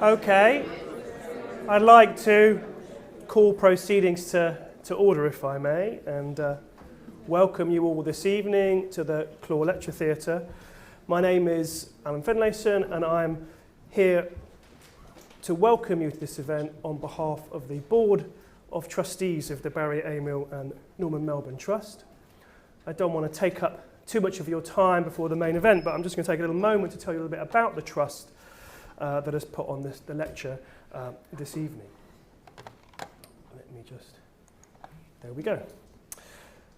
Okay, I'd like to call proceedings to order, if I may, and welcome you all this evening to the Claw Lecture Theatre. My name is Alan Finlayson, and I'm here to welcome you to this event on behalf of the Board of Trustees of the Barry Amiel and Norman Melbourne Trust. I don't want to take up too much of your time before the main event, but I'm just going to take a little moment to tell you a little bit about the Trust that has put on the lecture this evening. Let me just, there we go.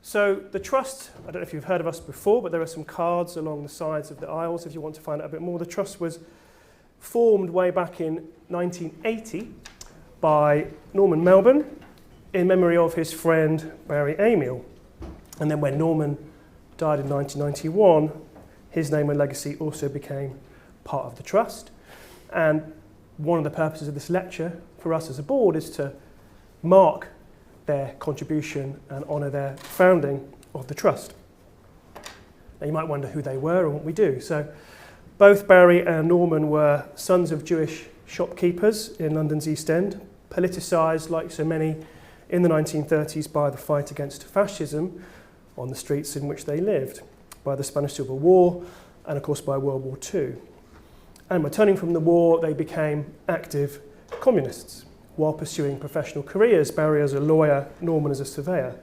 So the Trust, I don't know if you've heard of us before, but there are some cards along the sides of the aisles if you want to find out a bit more. The Trust was formed way back in 1980 by Norman Melbourne in memory of his friend Barry Amiel. And then when Norman died in 1991, his name and legacy also became part of the Trust. And one of the purposes of this lecture for us as a board is to mark their contribution and honour their founding of the Trust. Now you might wonder who they were and what we do. So both Barry and Norman were sons of Jewish shopkeepers in London's East End, politicised like so many in the 1930s by the fight against fascism on the streets in which they lived, by the Spanish Civil War and of course by World War II. And returning from the war, they became active communists while pursuing professional careers, Barry as a lawyer, Norman as a surveyor.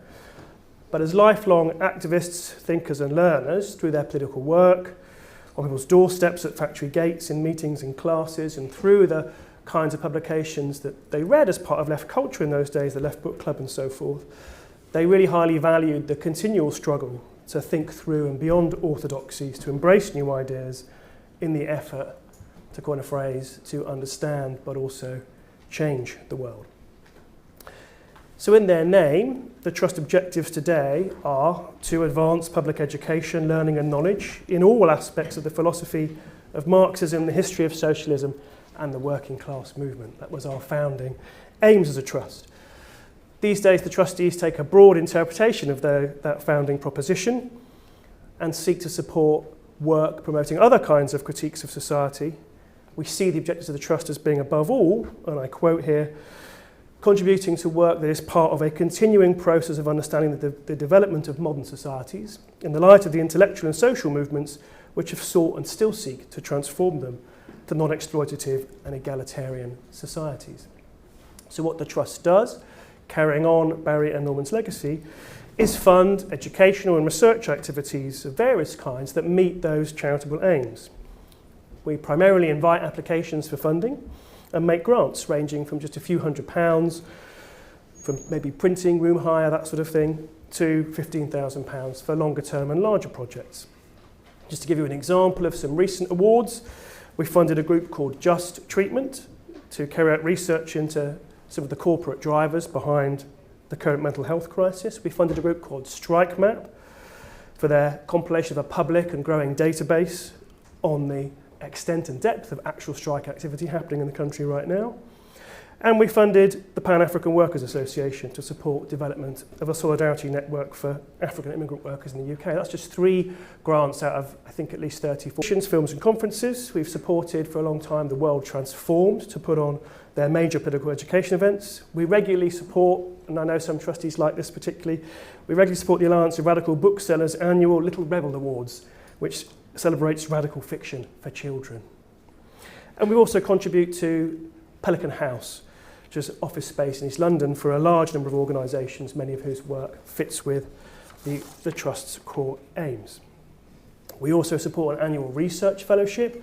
But as lifelong activists, thinkers and learners, through their political work, on people's doorsteps, at factory gates, in meetings and classes, and through the kinds of publications that they read as part of left culture in those days, the Left Book Club and so forth, they really highly valued the continual struggle to think through and beyond orthodoxies, to embrace new ideas in the effort, to coin a phrase, to understand but also change the world. So in their name, the Trust objectives today are to advance public education, learning and knowledge in all aspects of the philosophy of Marxism, the history of socialism and the working class movement. That was our founding aims as a Trust. These days the trustees take a broad interpretation of that founding proposition and seek to support work promoting other kinds of critiques of society. We see the objectives of the Trust as being above all, and I quote here, contributing to work that is part of a continuing process of understanding the development of modern societies in the light of the intellectual and social movements which have sought and still seek to transform them to non-exploitative and egalitarian societies. So what the Trust does, carrying on Barry and Norman's legacy, is fund educational and research activities of various kinds that meet those charitable aims. We primarily invite applications for funding and make grants ranging from just a few £100s, from maybe printing, room hire, that sort of thing, to £15,000 for longer term and larger projects. Just to give you an example of some recent awards, we funded a group called Just Treatment to carry out research into some of the corporate drivers behind the current mental health crisis. We funded a group called Strike Map for their compilation of a public and growing database on the extent and depth of actual strike activity happening in the country right now. And we funded the Pan-African Workers Association to support development of a solidarity network for African immigrant workers in the UK. That's just 3 grants out of, I think, at least 34 films and conferences. We've supported for a long time the World Transformed to put on their major political education events. We regularly support, and I know some trustees like this particularly, we regularly support the Alliance of Radical Booksellers' annual Little Rebel Awards, which celebrates radical fiction for children. And we also contribute to Pelican House, which is office space in East London for a large number of organisations, many of whose work fits with the Trust's core aims. We also support an annual research fellowship,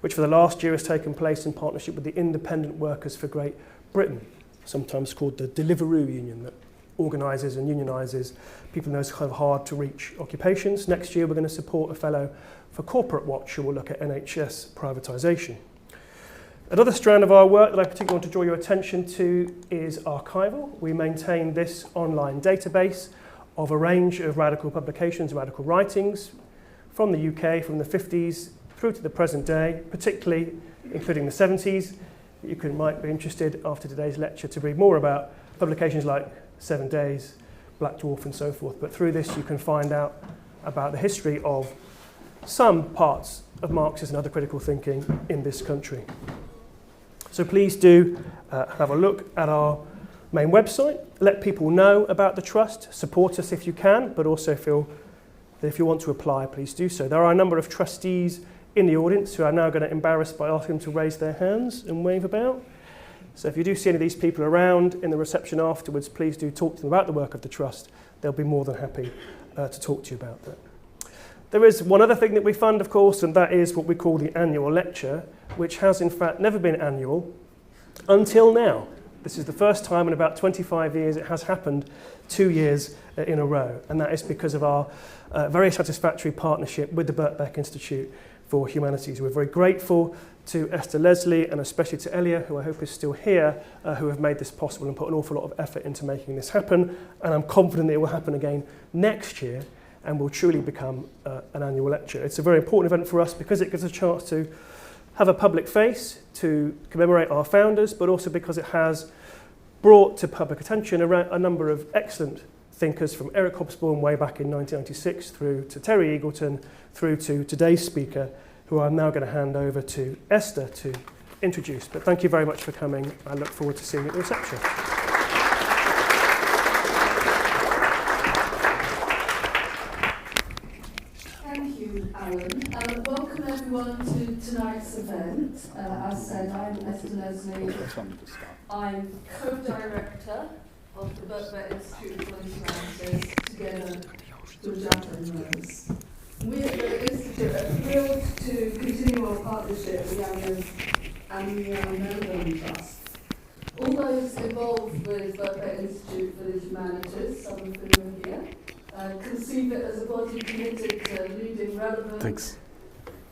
which for the last year has taken place in partnership with the Independent Workers for Great Britain, sometimes called the Deliveroo Union, that organises and unionises people in those kind of hard to reach occupations. Next year we're going to support a fellow for Corporate Watch who will look at NHS privatisation. Another strand of our work that I particularly want to draw your attention to is archival. We maintain this online database of a range of radical publications and radical writings from the UK, from the 50s through to the present day, particularly including the 70s. You might be interested after today's lecture to read more about publications like 7 Days, Black Dwarf and so forth. But through this you can find out about the history of some parts of Marxist and other critical thinking in this country. So please do have a look at our main website, let people know about the Trust, support us if you can, but also feel that if you want to apply, please do so. There are a number of trustees in the audience who are now going to embarrass by asking them to raise their hands and wave about. So if you do see any of these people around in the reception afterwards, please do talk to them about the work of the Trust. They'll be more than happy to talk to you about that. There is one other thing that we fund, of course, and that is what we call the annual lecture, which has in fact never been annual until now. This is the first time in about 25 years it has happened 2 years in a row, and that is because of our very satisfactory partnership with the Birkbeck Institute for Humanities. We're very grateful to Esther Leslie and especially to Elia, who I hope is still here, who have made this possible and put an awful lot of effort into making this happen, and I'm confident that it will happen again next year and will truly become an annual lecture. It's a very important event for us because it gives us a chance to have a public face to commemorate our founders, but also because it has brought to public attention a number of excellent thinkers, from Eric Hobsbawm way back in 1996 through to Terry Eagleton, through to today's speaker, who I'm now going to hand over to Esther to introduce. But thank you very much for coming. I look forward to seeing you at the reception. Thank you, Alan. Welcome everyone to tonight's event. As said, I'm Esther Leslie. I'm co-director of the Birkbeck Institute for Humanities, together with Jacqueline Rose. We at the Institute are thrilled to continue our partnership with Young and the Melbourne Trust. All those involved with Birkbeck Institute for the Humanities, some of whom are here, conceive it as a body committed to leading relevant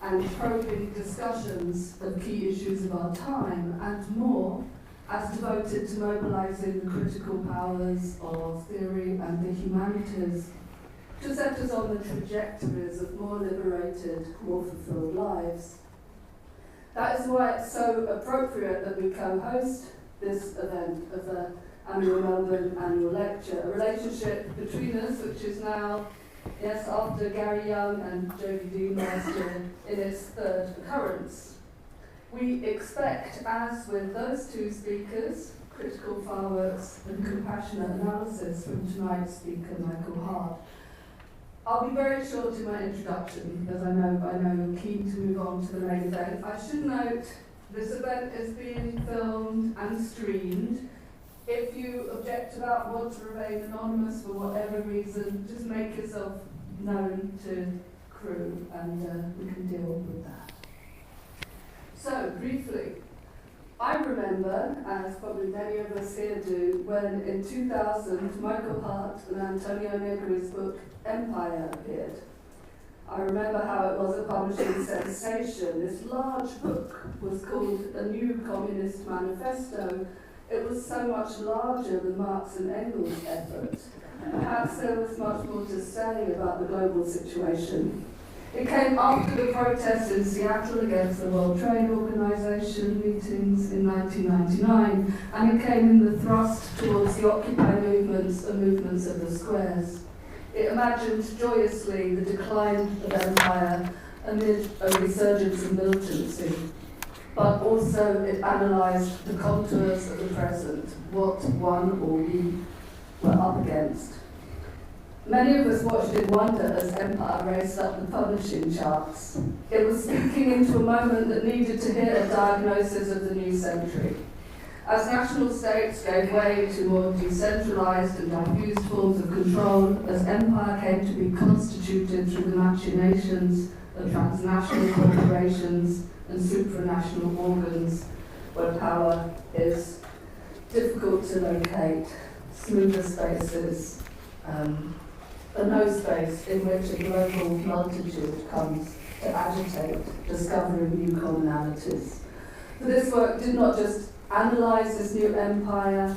and probing discussions of key issues of our time, and more, as devoted to mobilising the critical powers of theory and the humanities to set us on the trajectories of more liberated, more fulfilled lives. That is why it's so appropriate that we co-host this event of the annual Melbourne Annual Lecture, a relationship between us which is now, yes, after Gary Young and Jodie Dean last year, in its third occurrence. We expect, as with those two speakers, critical fireworks and compassionate analysis from tonight's speaker, Michael Hardt. I'll be very short in my introduction because I know you're keen to move on to the main event. I should note this event is being filmed and streamed. If you object to that, want to remain anonymous for whatever reason, just make yourself known to crew and we can deal with that. So, briefly, I remember, as probably many of us here do, when in 2000 Michael Hardt and Antonio Negri's book Empire appeared. I remember how it was a publishing sensation. This large book was called A New Communist Manifesto. It was so much larger than Marx and Engels' effort. Perhaps there was much more to say about the global situation. It came after the protests in Seattle against the World Trade Organization meetings in 1999, and it came in the thrust towards the Occupy movements and movements of the squares. It imagined joyously the decline of empire amid a resurgence of militancy, but also it analysed the contours of the present, what one or we were up against. Many of us watched in wonder as Empire raced up the publishing charts. It was speaking into a moment that needed to hear a diagnosis of the new century. As national states gave way to more decentralised and diffused forms of control, as empire came to be constituted through the machinations of transnational corporations and supranational organs, where power is difficult to locate, smoother spaces, a no space in which a global multitude comes to agitate, discovering new commonalities. For this work did not just analyse this new empire,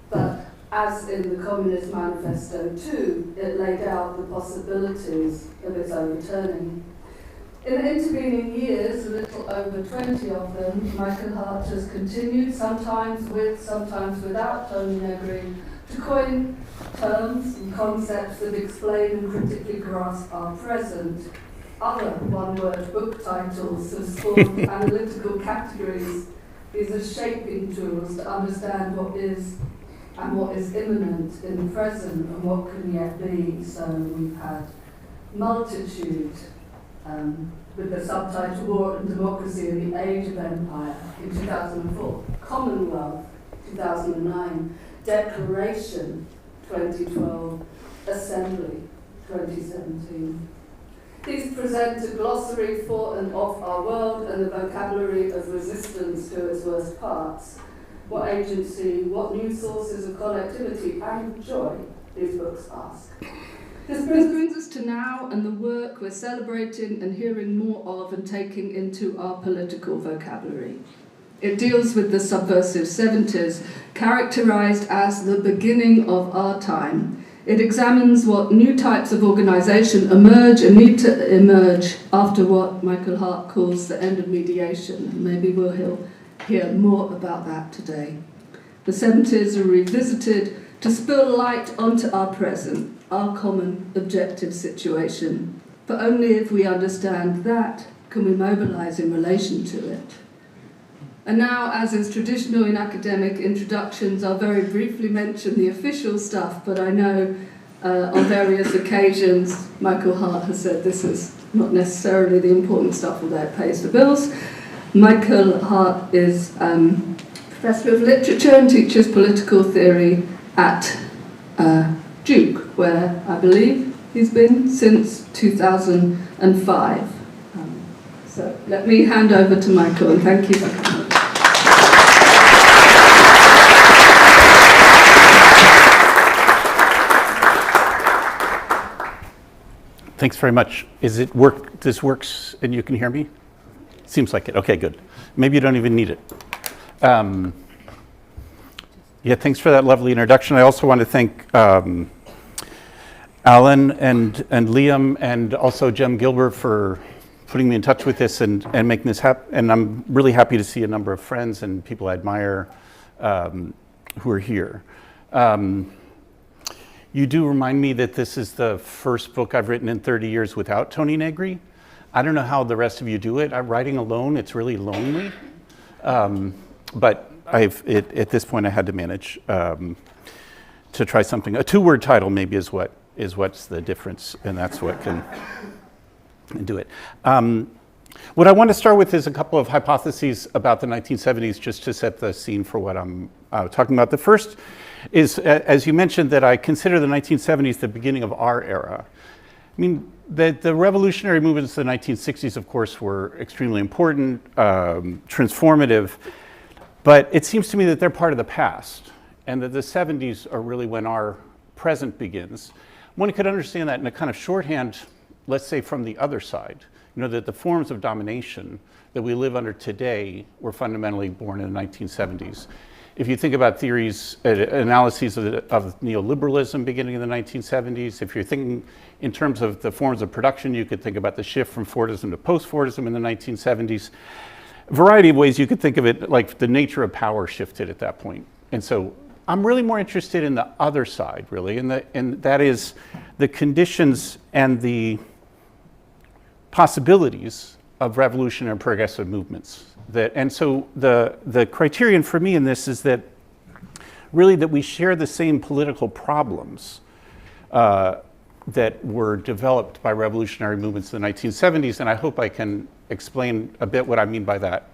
but as in the Communist Manifesto too, it laid out the possibilities of its overturning. In the intervening years, a little over 20 of them, Michael Hardt has continued, sometimes with, sometimes without Antonio Negri, to coin terms and concepts that explain and critically grasp our present. Other one-word book titles have spawned analytical categories These are shaping tools to understand what is and what is imminent in the present and what can yet be. So we've had Multitude, with the subtitle War and Democracy in the Age of Empire in 2004, Commonwealth 2009, Declaration 2012, Assembly 2017. These present a glossary for and of our world and the vocabulary of resistance to its worst parts. What agency, what new sources of connectivity and joy these books ask. This brings us to now and the work we're celebrating and hearing more of and taking into our political vocabulary. It deals with the Subversive 70s, characterized as the beginning of our time. It examines what new types of organisation emerge and need to emerge after what Michael Hardt calls the end of mediation. Maybe we'll hear more about that today. The 70s are revisited to spill light onto our present, our common objective situation. But only if we understand that can we mobilise in relation to it. And now, as is traditional in academic introductions, I'll very briefly mention the official stuff, but I know on various occasions Michael Hardt has said this is not necessarily the important stuff, although it pays the bills. Michael Hardt is Professor of Literature and teaches political theory at Duke, where I believe he's been since 2005. So let me hand over to Michael, and thank you for coming. Thanks very much. Is it work? This works and you can hear me? Seems like it. Okay, good. Maybe you don't even need it. Yeah, thanks for that lovely introduction. I also want to thank Alan and Liam and also Jem Gilbert for putting me in touch with this and making this happen. And I'm really happy to see a number of friends and people I admire who are here. You do remind me that this is the first book I've written in 30 years without Tony Negri. I don't know how the rest of you do it. I'm writing alone, it's really lonely. But at this point I had to manage to try something. A two-word title maybe is what's the difference, and that's what can do it. What I want to start with is a couple of hypotheses about the 1970s, just to set the scene for what I'm talking about. The first is, as you mentioned, that I consider the 1970s the beginning of our era. I mean, the revolutionary movements of the 1960s, of course, were extremely important, transformative, but it seems to me that they're part of the past, and that the 70s are really when our present begins. One could understand that in a kind of shorthand, let's say from the other side, you know, that the forms of domination that we live under today were fundamentally born in the 1970s. If you think about theories, analyses of neoliberalism beginning in the 1970s, if you're thinking in terms of the forms of production, you could think about the shift from Fordism to post-Fordism in the 1970s. A variety of ways you could think of it, like the nature of power shifted at that point. And so I'm really more interested in the other side, really, and that is the conditions and the possibilities of revolutionary and progressive movements. And so the criterion for me in this is that really that we share the same political problems that were developed by revolutionary movements in the 1970s, and I hope I can explain a bit what I mean by that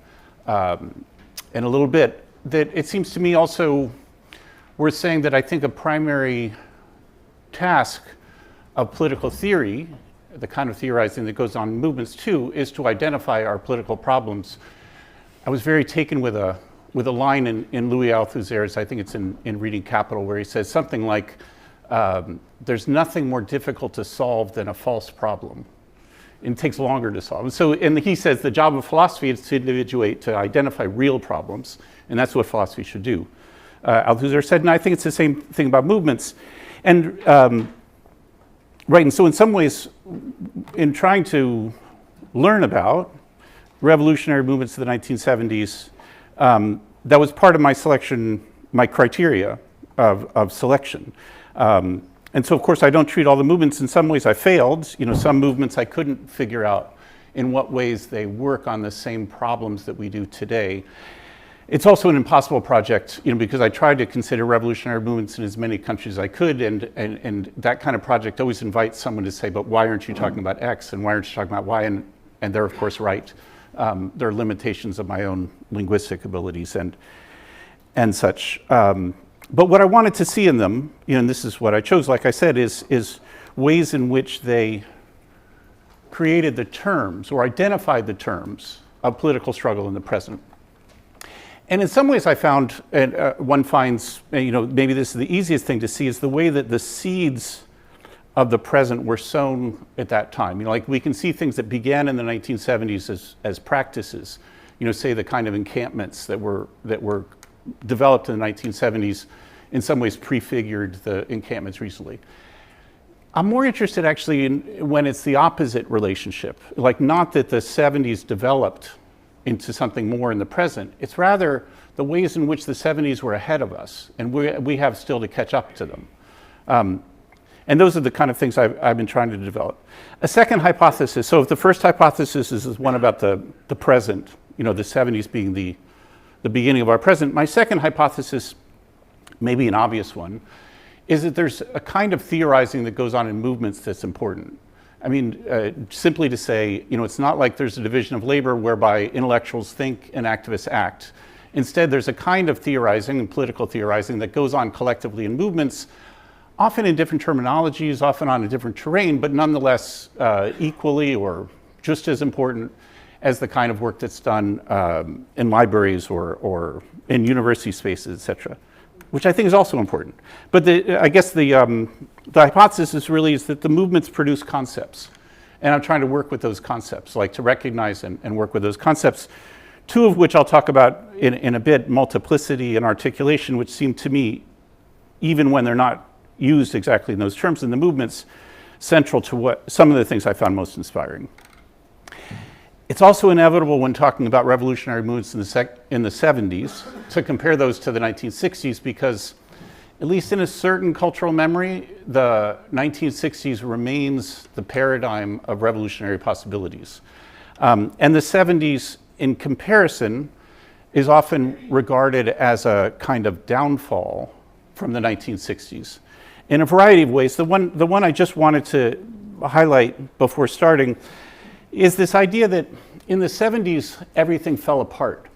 in a little bit. That it seems to me also worth saying that I think a primary task of political theory, the kind of theorizing that goes on in movements too, is to identify our political problems. I was very taken with a line in Louis Althusser's, I think it's in Reading Capital, where he says something like, there's nothing more difficult to solve than a false problem. It takes longer to solve. And he says the job of philosophy is to individuate, to identify real problems, and that's what philosophy should do. Althusser said, and I think it's the same thing about movements. And right, and so in some ways, in trying to learn about revolutionary movements of the 1970s, that was part of my selection, my criteria of selection. And so, of course, I don't treat all the movements. In some ways, I failed. You know, some movements I couldn't figure out in what ways they work on the same problems that we do today. It's also an impossible project, because I tried to consider revolutionary movements in as many countries as I could, and that kind of project always invites someone to say, but why aren't you talking about X, and why aren't you talking about Y? And they're, of course, right. There are limitations of my own linguistic abilities and such. But what I wanted to see in them, and this is what I chose, like I said, is ways in which they created the terms or identified the terms of political struggle in the present. And in some ways I found, and one finds, maybe this is the easiest thing to see, is the way that the seeds of the present were sown at that time. Like we can see things that began in the 1970s as practices, say the kind of encampments that were developed in the 1970s in some ways prefigured the encampments recently. I'm more interested actually in when it's the opposite relationship, like not that the 70s developed into something more in the present. It's rather the ways in which the 70s were ahead of us, and we have still to catch up to them. And those are the kind of things I've been trying to develop. A second hypothesis, so if the first hypothesis is one about the present, the 70s being the beginning of our present, my second hypothesis, maybe an obvious one, is that there's a kind of theorizing that goes on in movements that's important. I mean, simply to say, it's not like there's a division of labor whereby intellectuals think and activists act. Instead, there's a kind of theorizing and political theorizing that goes on collectively in movements, often in different terminologies, often on a different terrain, but nonetheless equally or just as important as the kind of work that's done in libraries or in university spaces, et cetera, which I think is also important. But I guess the hypothesis is that the movements produce concepts. And I'm trying to work with those concepts, like to recognize and work with those concepts, two of which I'll talk about in a bit, multiplicity and articulation, which seem to me, even when they're not used exactly in those terms in the movements, central to what some of the things I found most inspiring. It's also inevitable when talking about revolutionary movements in the 70s to compare those to the 1960s because, at least in a certain cultural memory, the 1960s remains the paradigm of revolutionary possibilities. And the 70s, in comparison, is often regarded as a kind of downfall from the 1960s in a variety of ways. The one I just wanted to highlight before starting is this idea that in the 70s, everything fell apart.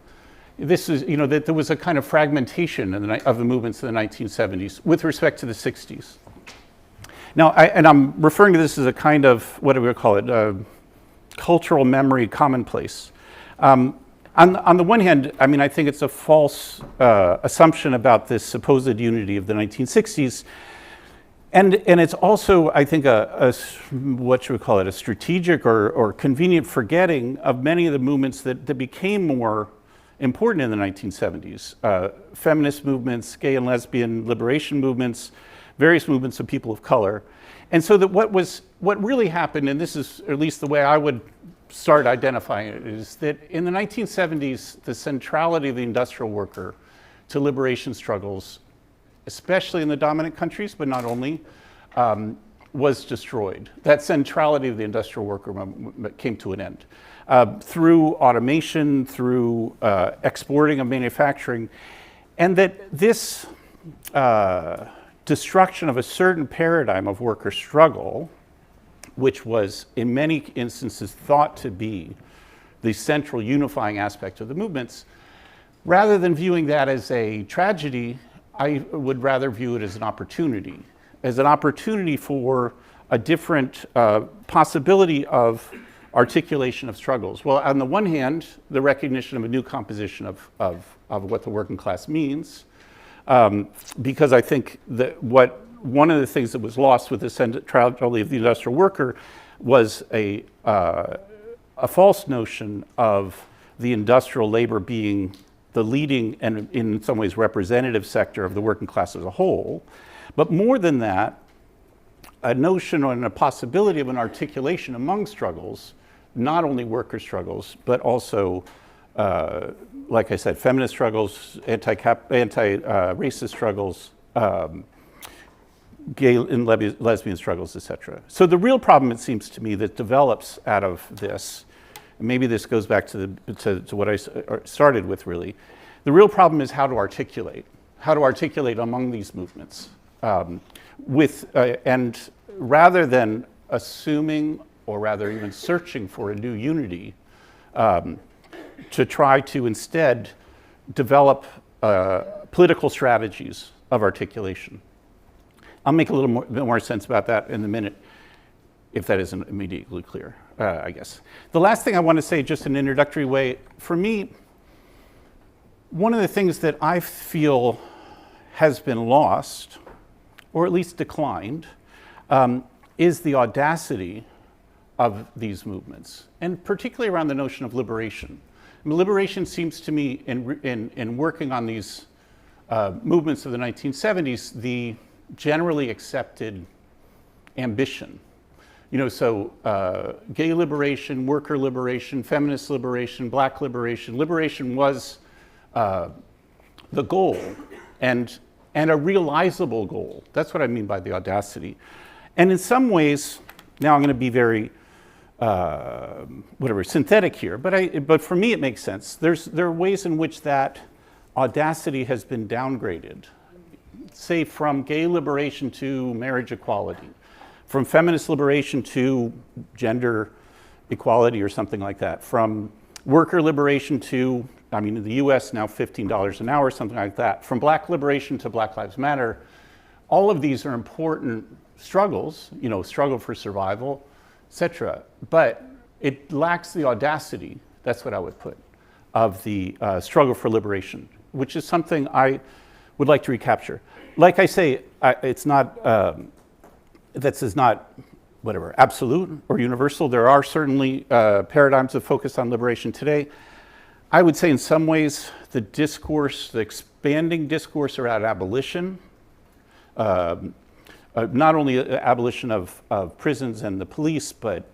This is, that there was a kind of fragmentation of the movements in the 1970s with respect to the 60s. Now, I'm referring to this as a kind of, what do we call it, cultural memory commonplace. On the one hand, I think it's a false assumption about this supposed unity of the 1960s. And it's also, I think, what should we call it, a strategic or convenient forgetting of many of the movements that became more important in the 1970s. Feminist movements, gay and lesbian liberation movements, various movements of people of color. And so that what really happened, and this is at least the way I would start identifying it, is that in the 1970s, the centrality of the industrial worker to liberation struggles, especially in the dominant countries, but not only, was destroyed. That centrality of the industrial worker came to an end. Through automation, through exporting of manufacturing, and that this destruction of a certain paradigm of worker struggle, which was in many instances thought to be the central unifying aspect of the movements, rather than viewing that as a tragedy, I would rather view it as an opportunity for a different possibility of articulation of struggles. Well, on the one hand, the recognition of a new composition of what the working class means, because I think that one of the things that was lost with the centrality of the industrial worker was a false notion of the industrial labor being the leading and in some ways representative sector of the working class as a whole. But more than that, a notion and a possibility of an articulation among struggles, not only worker struggles, but also, like I said, feminist struggles, anti-racist struggles, gay and lesbian struggles, etc. So the real problem, it seems to me, that develops out of this, and maybe this goes back to what I started with really, The real problem is how to articulate among these movements. And rather than assuming, or rather even searching for a new unity, to try to instead develop political strategies of articulation. I'll make a little bit more sense about that in a minute, if that isn't immediately clear, I guess. The last thing I want to say, just in an introductory way, for me, one of the things that I feel has been lost, or at least declined, is the audacity of these movements, and particularly around the notion of liberation. I mean, liberation seems to me, in working on these movements of the 1970s, the generally accepted ambition. So gay liberation, worker liberation, feminist liberation, black liberation. Liberation was the goal, and a realizable goal. That's what I mean by the audacity. And in some ways, now I'm going to be very synthetic here, but for me it makes sense. There are ways in which that audacity has been downgraded, say from gay liberation to marriage equality, from feminist liberation to gender equality or something like that, from worker liberation to, in the US now $15 an hour, something like that, from black liberation to Black Lives Matter. All of these are important struggles, struggle for survival, etc. But it lacks the audacity, that's what I would put, of the struggle for liberation, which is something I would like to recapture. Like I say, it's not, this is not absolute or universal. There are certainly paradigms of focus on liberation today. I would say in some ways the discourse, the expanding discourse around abolition, not only abolition of prisons and the police, but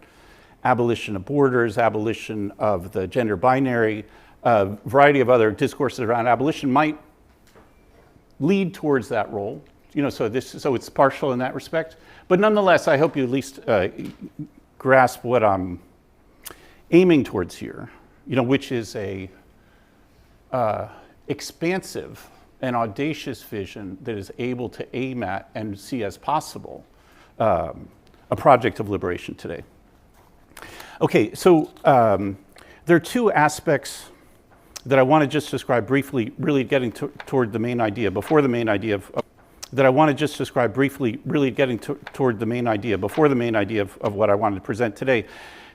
abolition of borders, abolition of the gender binary, a variety of other discourses around abolition might lead towards that role. So it's partial in that respect. But nonetheless, I hope you at least grasp what I'm aiming towards here, which is a expansive an audacious vision that is able to aim at and see as possible a project of liberation today. Okay, so there are two aspects that I want to just describe briefly, really getting toward the main idea, before the main idea of what I wanted to present today.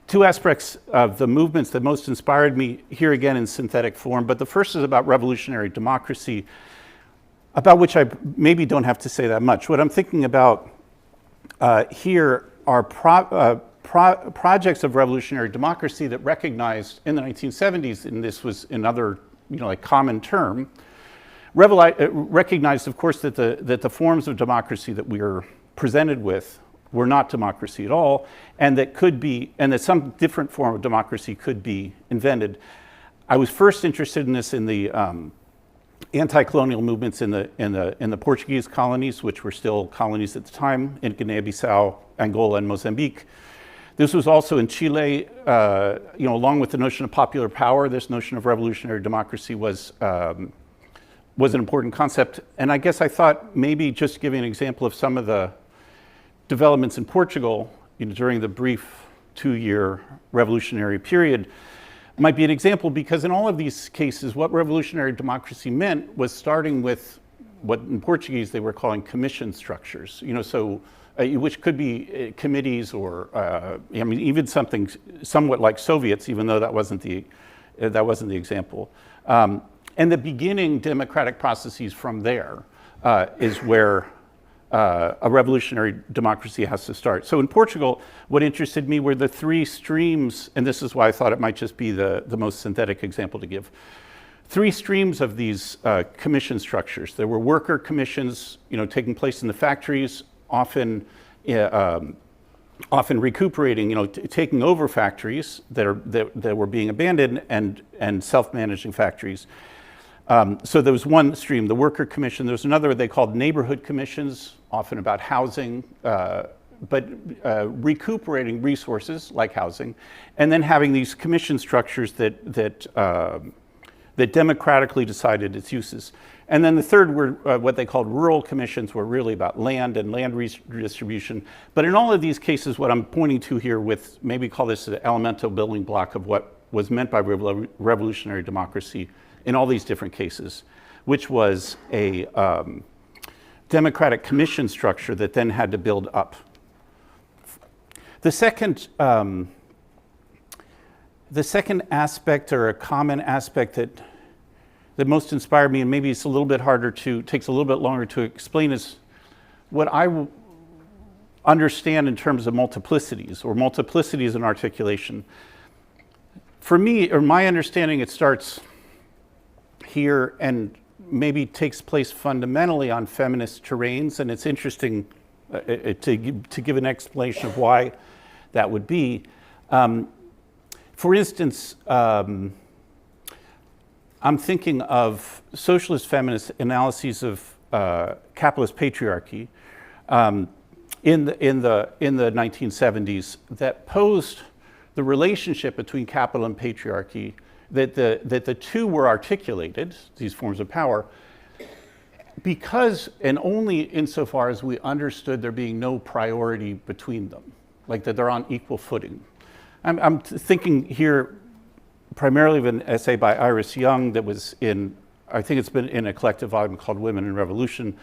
Two aspects of the movements that most inspired me, here again in synthetic form, but the first is about revolutionary democracy, about which I maybe don't have to say that much. What I'm thinking about here are projects of revolutionary democracy that recognized in the 1970s, and this was another common term, recognized, of course, that the forms of democracy that we are presented with were not democracy at all, and that some different form of democracy could be invented. I was first interested in this in the anti-colonial movements in the Portuguese colonies, which were still colonies at the time, in Guinea-Bissau, Angola, and Mozambique. This was also in Chile, along with the notion of popular power. This notion of revolutionary democracy was an important concept. And I guess I thought maybe just giving an example of some of the developments in Portugal during the brief 2-year revolutionary period might be an example, because in all of these cases, what revolutionary democracy meant was starting with what in Portuguese they were calling commission structures, which could be committees or, even something somewhat like Soviets, even though that wasn't the example. And the beginning democratic processes from there is where a revolutionary democracy has to start. So in Portugal, what interested me were the three streams, and this is why I thought it might just be the most synthetic example to give. Three streams of these commission structures. There were worker commissions, taking place in the factories, often recuperating, taking over factories that were being abandoned and self-managing factories. So there was one stream, the worker commission. There was another they called neighborhood commissions, often about housing, but recuperating resources like housing, and then having these commission structures that that democratically decided its uses. And then the third were what they called rural commissions, were really about land and land redistribution. But in all of these cases, what I'm pointing to here with, maybe call this an elemental building block of what was meant by revolutionary democracy in all these different cases, which was a democratic commission structure that then had to build up. The second aspect, or a common aspect that most inspired me, and maybe it's a little bit harder to, takes a little bit longer to explain, is what I understand in terms of multiplicities, or multiplicities in articulation. For me, or my understanding, it starts here and maybe takes place fundamentally on feminist terrains, and it's interesting to give an explanation of why that would be. For instance, I'm thinking of socialist feminist analyses of capitalist patriarchy in the 1970s that posed the relationship between capital and patriarchy, that the two were articulated, these forms of power, because and only insofar as we understood there being no priority between them, like that they're on equal footing. I'm thinking here primarily of an essay by Iris Young that was in, I think it's been in a collective volume called Women in Revolution,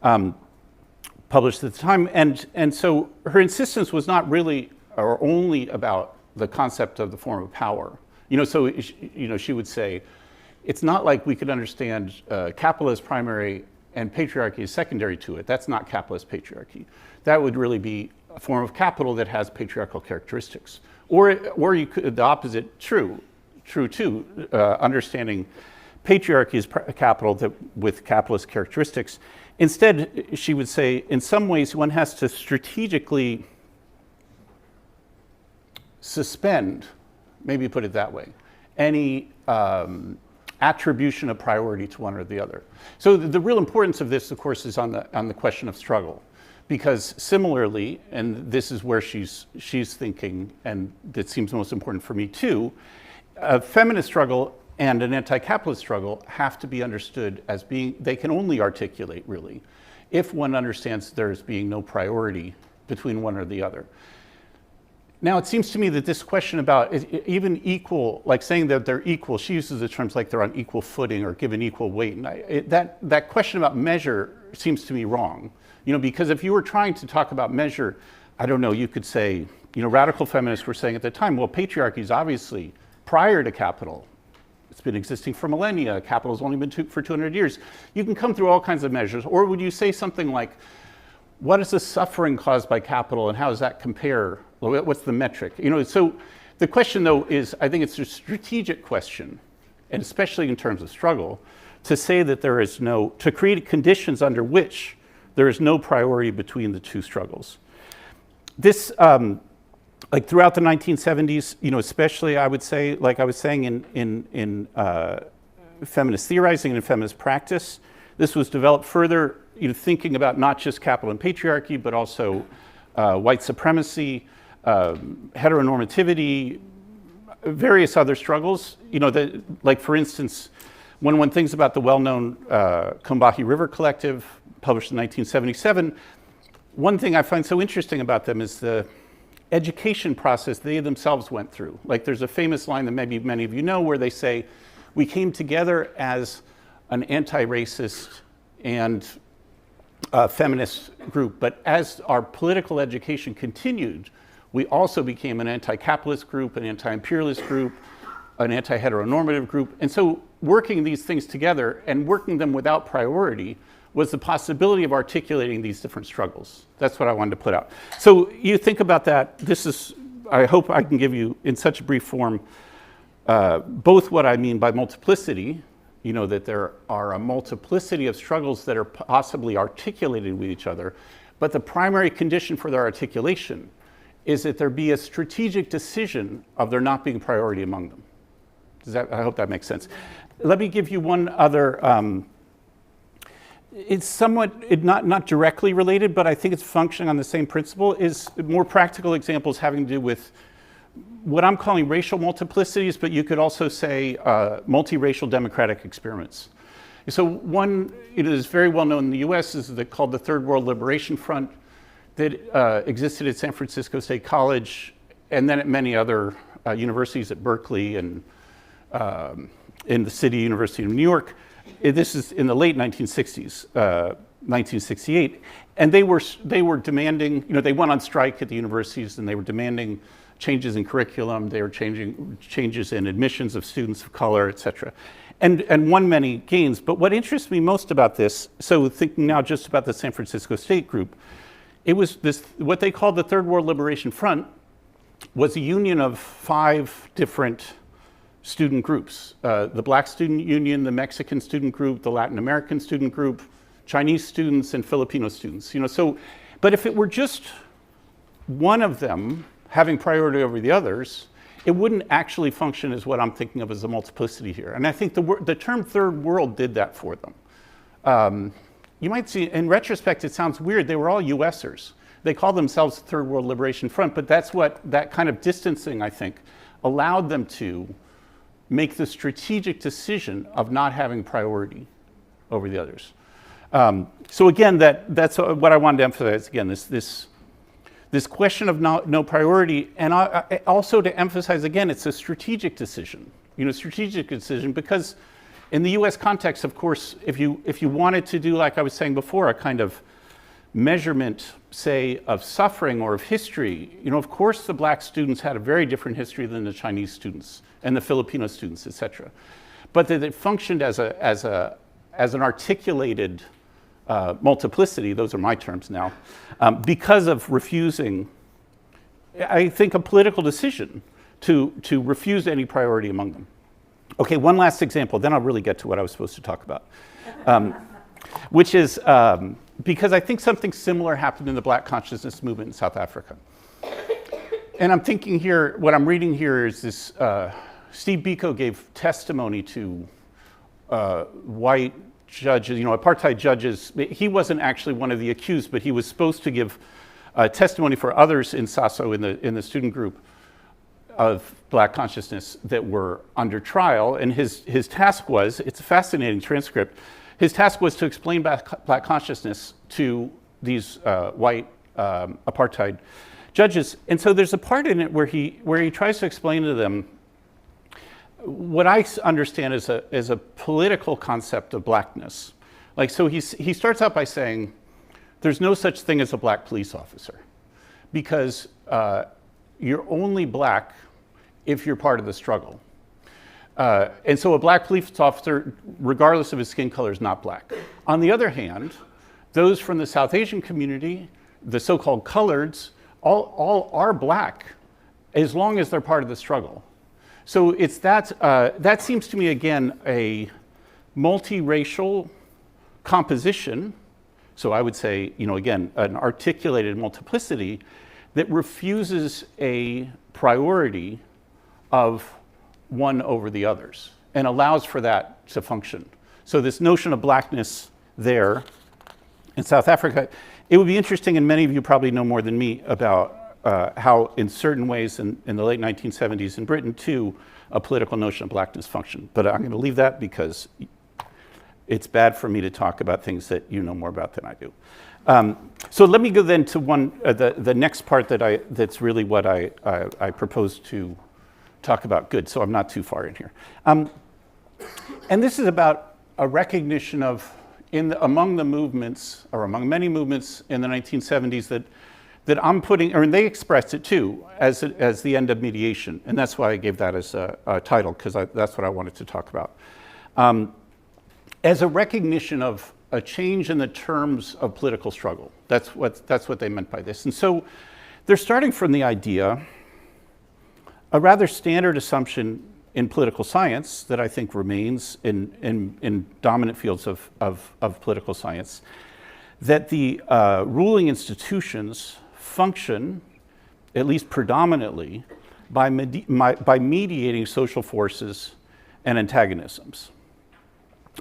published at the time. And so her insistence was not really or only about the concept of the form of power. So she would say, it's not like we could understand capital as primary and patriarchy as secondary to it. That's not capitalist patriarchy. That would really be a form of capital that has patriarchal characteristics. Or you could, the opposite, true too, understanding patriarchy as capital with capitalist characteristics. Instead, she would say, in some ways, one has to strategically suspend, maybe put it that way, any attribution of priority to one or the other. So the real importance of this, of course, is on the question of struggle, because similarly, and this is where she's thinking, and that seems most important for me too, a feminist struggle and an anti-capitalist struggle have to be understood as being, they can only articulate really, if one understands there's being no priority between one or the other. Now, it seems to me that this question about even equal, like saying that they're equal, she uses the terms like they're on equal footing or given equal weight. And that question about measure seems to me wrong. Because if you were trying to talk about measure, I don't know, you could say, radical feminists were saying at the time, well, patriarchy is obviously prior to capital. It's been existing for millennia. Capital's only been for 200 years. You can come through all kinds of measures. Or would you say something like, what is the suffering caused by capital and how does that compare? What's the metric? So the question though is, I think it's a strategic question, and especially in terms of struggle, to say that there is no, to create conditions under which there is no priority between the two struggles. This, like throughout the 1970s, especially I would say, like I was saying in feminist theorizing and in feminist practice, this was developed further, thinking about not just capital and patriarchy, but also white supremacy, heteronormativity, various other struggles. Like for instance, when one thinks about the well-known Combahee River Collective, published in 1977, one thing I find so interesting about them is the education process they themselves went through. Like there's a famous line that maybe many of you know where they say, we came together as an anti-racist and feminist group, but as our political education continued, we also became an anti-capitalist group, an anti-imperialist group, an anti-heteronormative group. And so working these things together and working them without priority was the possibility of articulating these different struggles. That's what I wanted to put out. So you think about that. This is, I hope I can give you in such a brief form, both what I mean by multiplicity, that there are a multiplicity of struggles that are possibly articulated with each other, but the primary condition for their articulation is that there be a strategic decision of there not being priority among them. I hope that makes sense. Let me give you one other, it's somewhat, not directly related, but I think it's functioning on the same principle, is more practical examples having to do with what I'm calling racial multiplicities, but you could also say multiracial democratic experiments. So one, it is very well known in the US, is called the Third World Liberation Front that existed at San Francisco State College and then at many other universities at Berkeley and in the City University of New York. This is in the late 1960s, 1968. And they were demanding, they went on strike at the universities and they were demanding changes in curriculum, they were changes in admissions of students of color, et cetera. And won many gains. But what interests me most about this, so thinking now just about the San Francisco State group, it was this, what they called the Third World Liberation Front was a union of 5 different student groups. The Black Student Union, the Mexican student group, the Latin American student group, Chinese students, and Filipino students. But if it were just one of them having priority over the others, it wouldn't actually function as what I'm thinking of as a multiplicity here. And I think the term third world did that for them. You might see, in retrospect, it sounds weird. They were all USers. They called themselves the Third World Liberation Front, but that's what that kind of distancing, I think, allowed them to make the strategic decision of not having priority over the others. So again, that's what I wanted to emphasize. Again, this question of no priority, and also to emphasize again, it's a strategic decision. Strategic decision because in the U.S. context, of course, if you wanted to do, like I was saying before, a kind of measurement, say, of suffering or of history, of course the Black students had a very different history than the Chinese students and the Filipino students, et cetera. But that it functioned as an articulated multiplicity, those are my terms now, because of refusing, I think, a political decision to refuse any priority among them. Okay, one last example, then I'll really get to what I was supposed to talk about, which is because I think something similar happened in the Black consciousness movement in South Africa. And I'm thinking here, what I'm reading here is this, Steve Biko gave testimony to white judges, apartheid judges. He wasn't actually one of the accused, but he was supposed to give testimony for others in SASO, in the student group of Black consciousness that were under trial. And his task was, it's a fascinating transcript, his task was to explain Black consciousness to these white apartheid judges. And so there's a part in it where he tries to explain to them what I understand as a political concept of Blackness. Like, so he starts out by saying, there's no such thing as a Black police officer because you're only Black if you're part of the struggle. And so a Black police officer, regardless of his skin color, is not Black. On the other hand, those from the South Asian community, the so-called coloreds, all are Black as long as they're part of the struggle. So it's that seems to me, again, a multiracial composition. So I would say, again, an articulated multiplicity that refuses a priority of one over the others and allows for that to function. So this notion of Blackness there in South Africa, it would be interesting, and many of you probably know more than me about how in certain ways in the late 1970s in Britain too, a political notion of Blackness functioned. But I'm going to leave that because it's bad for me to talk about things that you know more about than I do. So let me go then to the next part that's really what I propose to talk about. Good, so I'm not too far in here. And this is about a recognition of, among the movements, or among many movements in the 1970s that I'm putting, or they expressed it too, as the end of mediation. And that's why I gave that as a title, because that's what I wanted to talk about. As a recognition of a change in the terms of political struggle. That's what they meant by this. And so they're starting from the idea, a rather standard assumption in political science that I think remains in dominant fields of political science, that the ruling institutions function, at least predominantly, by mediating social forces and antagonisms.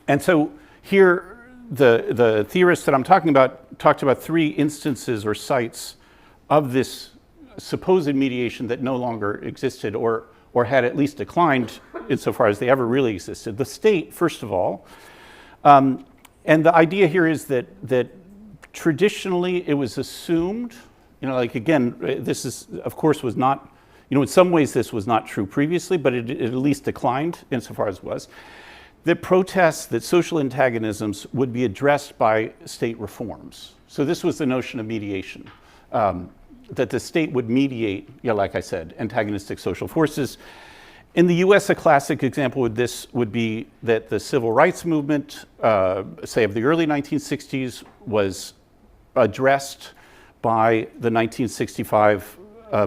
And so here, the theorists that I'm talking about talked about 3 instances or sites of this supposed mediation that no longer existed or had at least declined insofar as they ever really existed. The state, first of all, and the idea here is that traditionally it was assumed, like again, this is, of course, was not, in some ways this was not true previously, but it at least declined insofar as it was, that protests, that social antagonisms would be addressed by state reforms. So this was the notion of mediation, that the state would mediate, like I said, antagonistic social forces. In the US, a classic example of this would be that the civil rights movement, say of the early 1960s, was addressed by the 1965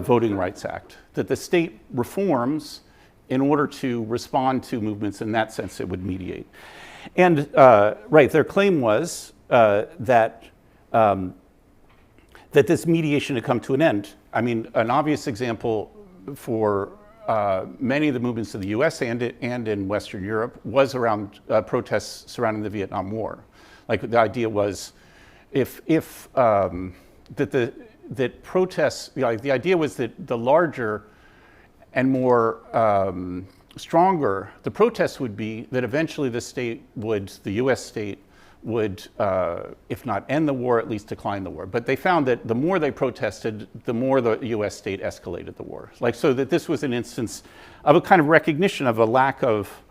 Voting Rights Act, that the state reforms in order to respond to movements in that sense, it would mediate. And their claim was that this mediation had come to an end. I mean, an obvious example for many of the movements in the US and in Western Europe was around protests surrounding the Vietnam War. Like the idea was that protests, the idea was that the larger and more stronger the protests would be, that eventually the US state would, if not end the war, at least decline the war. But they found that the more they protested, the more the US state escalated the war. So that this was an instance of a kind of recognition of a lack of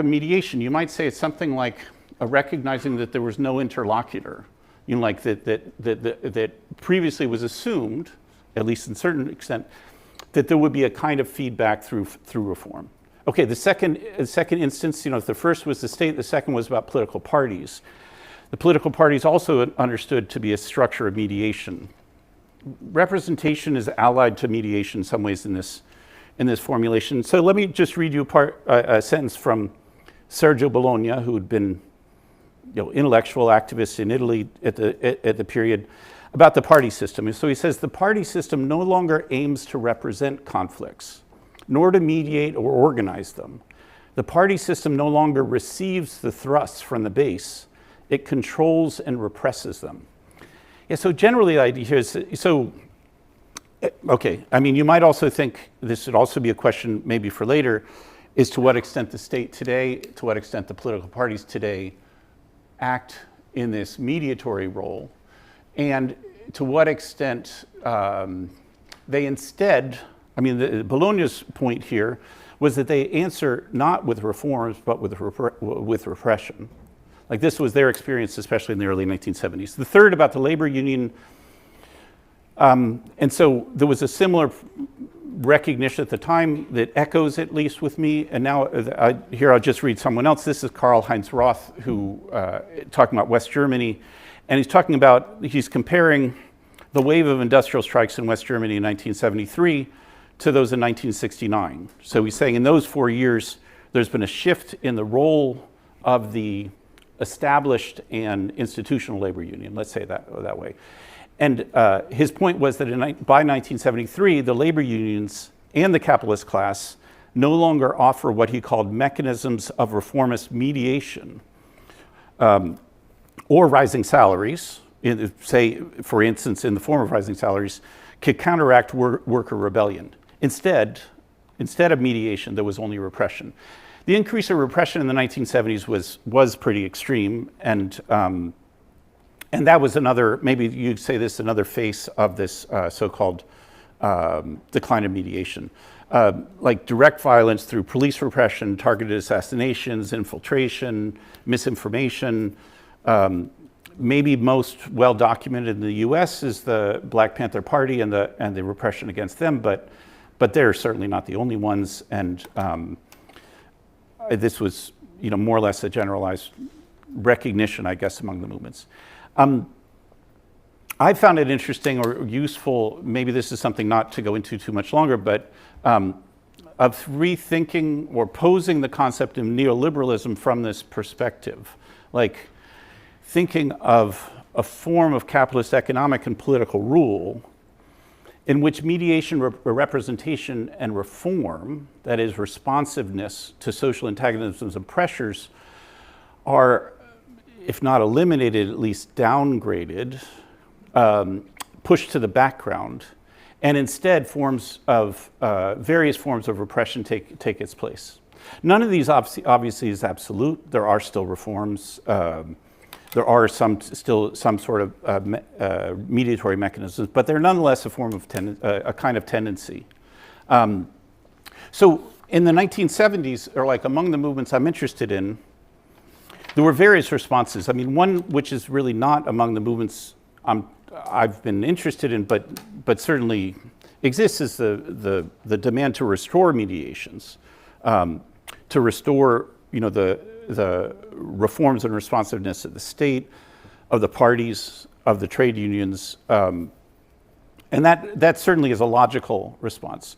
mediation. You might say it's something like a recognizing that there was no interlocutor. Like that previously was assumed, at least in a certain extent, that there would be a kind of feedback through reform. Okay, the second instance, if the first was the state, the second was about political parties. The political parties also understood to be a structure of mediation. Representation is allied to mediation in some ways in this formulation. So let me just read you a sentence from Sergio Bologna, who had been intellectual activist in Italy at the period, about the party system. And so he says, the party system no longer aims to represent conflicts, nor to mediate or organize them. The party system no longer receives the thrusts from the base. It controls and represses them. Yeah, so generally the idea here is, okay, I mean, you might also think this would also be a question maybe for later, is to what extent the state today, to what extent the political parties today act in this mediatory role, and to what extent they instead, I mean, Bologna's point here was that they answer not with reforms, but with repression. Like this was their experience, especially in the early 1970s. The third about the labor union, and so there was a similar recognition at the time that echoes at least with me, and now here I'll just read someone else. This is Karl-Heinz Roth, who talking about West Germany, and he's comparing the wave of industrial strikes in West Germany in 1973 to those in 1969. So he's saying in those 4 years, there's been a shift in the role of the established and institutional labor union, let's say that way. And his point was that by 1973, the labor unions and the capitalist class no longer offer what he called mechanisms of reformist mediation or rising salaries, say, for instance, in the form of rising salaries, could counteract worker rebellion. Instead of mediation, there was only repression. The increase of repression in the 1970s was pretty extreme, and that was another, maybe you'd say this, another face of this so-called decline of mediation. Like direct violence through police repression, targeted assassinations, infiltration, misinformation. Maybe most well documented in the US is the Black Panther Party and the repression against them, but they're certainly not the only ones, and this was more or less a generalized recognition, I guess, among the movements. I found it interesting or useful, maybe this is something not to go into too much longer, but of rethinking or posing the concept of neoliberalism from this perspective, like thinking of a form of capitalist economic and political rule in which mediation, representation, and reform, that is responsiveness to social antagonisms and pressures, are, if not eliminated, at least downgraded, pushed to the background, and instead various forms of repression take its place. None of these obviously is absolute. There are still reforms. There are still some sort of mediatory mechanisms, but they're nonetheless a form of a kind of tendency. So in the 1970s, or like among the movements I'm interested in, there were various responses. I mean, one which is really not among the movements I've been interested in, but certainly exists, is the demand to restore mediations, to restore, the reforms and responsiveness of the state, of the parties, of the trade unions, and that certainly is a logical response.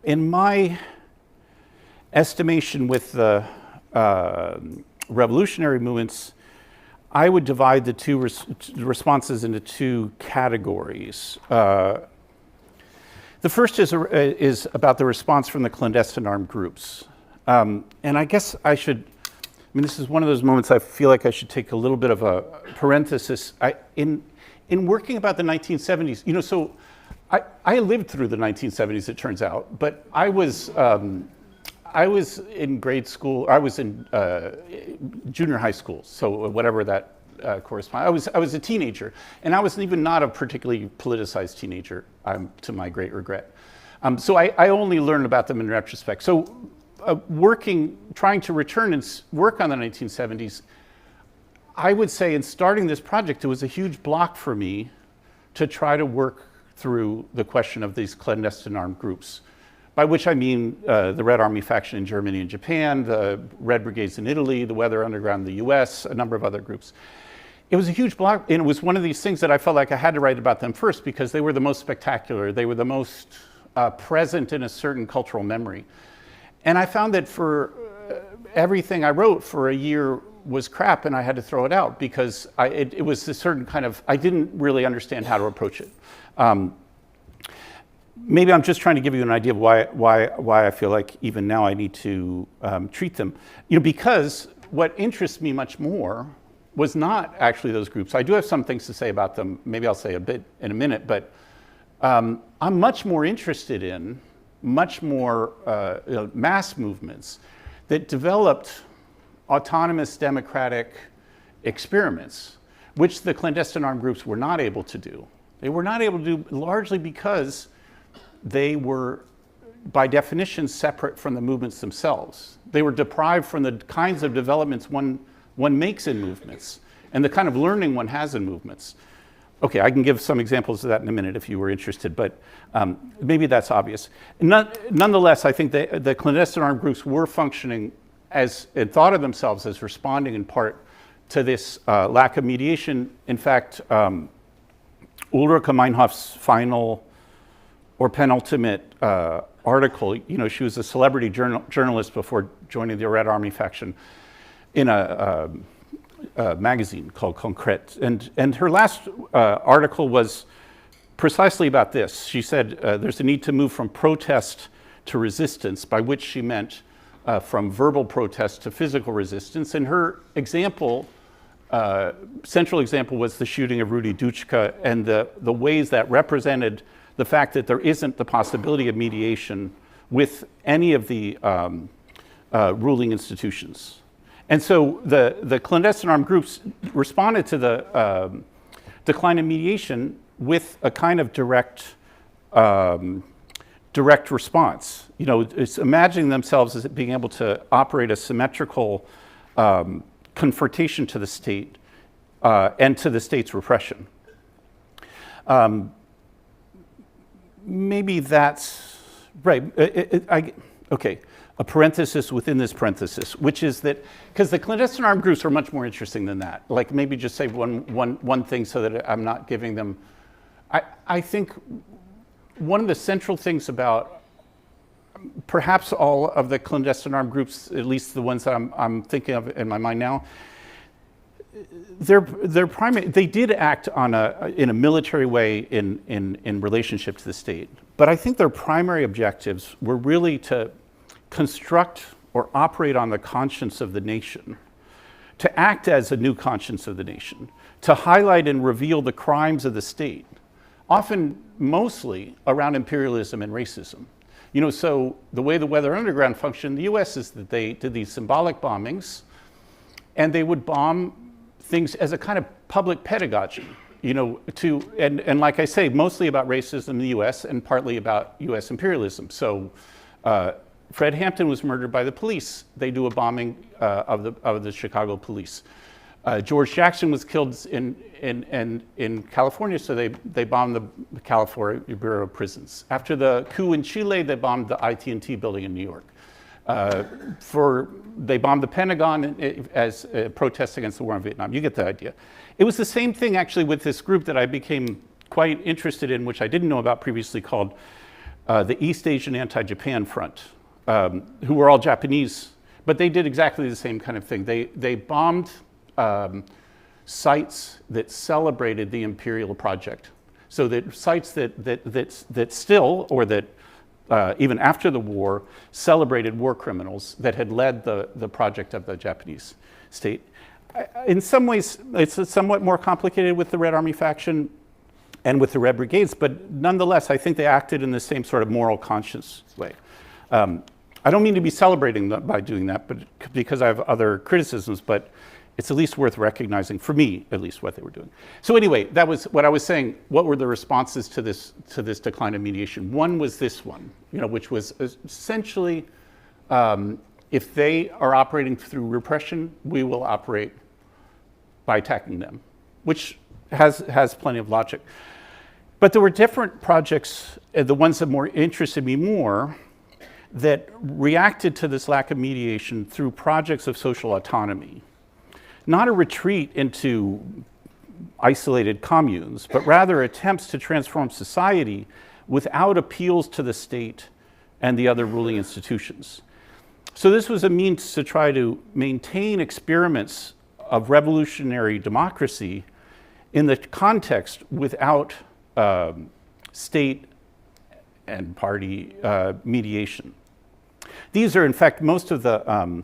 In my estimation with the revolutionary movements, I would divide the two responses into two categories. The first is about the response from the clandestine armed groups. And I guess this is one of those moments I feel like I should take a little bit of a parenthesis. In working about the 1970s, so I lived through the 1970s, it turns out, but I was in grade school. I was in junior high school, so whatever that corresponds. I was a teenager, and I was even not a particularly politicized teenager, to my great regret. So I only learned about them in retrospect. So trying to return and work on the 1970s, I would say in starting this project, it was a huge block for me to try to work through the question of these clandestine armed groups, by which I mean the Red Army faction in Germany and Japan, the Red Brigades in Italy, the Weather Underground in the US, a number of other groups. It was a huge block, and it was one of these things that I felt like I had to write about them first because they were the most spectacular. They were the most present in a certain cultural memory. And I found that for everything I wrote for a year was crap, and I had to throw it out because it was a certain kind of, I didn't really understand how to approach it. Maybe I'm just trying to give you an idea of why I feel like even now I need to treat them. Because what interests me much more was not actually those groups. I do have some things to say about them. Maybe I'll say a bit in a minute, but I'm much more interested in much more mass movements that developed autonomous democratic experiments, which the clandestine armed groups were not able to do. They were not able to do largely because they were, by definition, separate from the movements themselves. They were deprived from the kinds of developments one makes in movements and the kind of learning one has in movements. Okay, I can give some examples of that in a minute if you were interested, but maybe that's obvious. Nonetheless, I think the clandestine armed groups were functioning and thought of themselves as responding in part to this lack of mediation. In fact, Ulrike Meinhof's final or penultimate article, she was a celebrity journalist before joining the Red Army faction in a magazine called Concrete. And her last article was precisely about this. She said there's a need to move from protest to resistance, by which she meant from verbal protest to physical resistance. And her central example was the shooting of Rudi Dutschke and the ways that represented the fact that there isn't the possibility of mediation with any of the ruling institutions. And so the clandestine armed groups responded to the decline in mediation with a kind of direct response. It's imagining themselves as being able to operate a symmetrical confrontation to the state and to the state's repression. Maybe that's right. Okay. A parenthesis within this parenthesis, which is that, because the clandestine armed groups are much more interesting than that. Like maybe just say one thing so that I'm not giving them. I think one of the central things about perhaps all of the clandestine armed groups, at least the ones that I'm thinking of in my mind now, they did act in a military way in relationship to the state. But I think their primary objectives were really to construct or operate on the conscience of the nation, to act as a new conscience of the nation, to highlight and reveal the crimes of the state, often mostly around imperialism and racism. So the way the Weather Underground functioned in the US is that they did these symbolic bombings, and they would bomb things as a kind of public pedagogy, and like I say, mostly about racism in the US and partly about US imperialism. So Fred Hampton was murdered by the police. They do a bombing of the Chicago police. George Jackson was killed in California, so they bombed the California Bureau of Prisons. After the coup in Chile, they bombed the IT&T building in New York. They bombed the Pentagon as a protest against the war in Vietnam. You get the idea. It was the same thing actually with this group that I became quite interested in, which I didn't know about previously, called the East Asian Anti-Japan Front, who were all Japanese, but they did exactly the same kind of thing. They bombed sites that celebrated the imperial project. So that sites that still, or that even after the war, celebrated war criminals that had led the project of the Japanese state. In some ways, it's somewhat more complicated with the Red Army faction and with the Red Brigades, but nonetheless, I think they acted in the same sort of moral conscience way. I don't mean to be celebrating by doing that, but because I have other criticisms, but it's at least worth recognizing, for me at least, what they were doing. So anyway, that was what I was saying. What were the responses to this decline of mediation? One was this one, which was essentially, if they are operating through repression, we will operate by attacking them, which has plenty of logic. But there were different projects, the ones that more interested me more, that reacted to this lack of mediation through projects of social autonomy. Not a retreat into isolated communes, but rather attempts to transform society without appeals to the state and the other ruling institutions. So this was a means to try to maintain experiments of revolutionary democracy in the context without state and party mediation. These are, in fact, most of the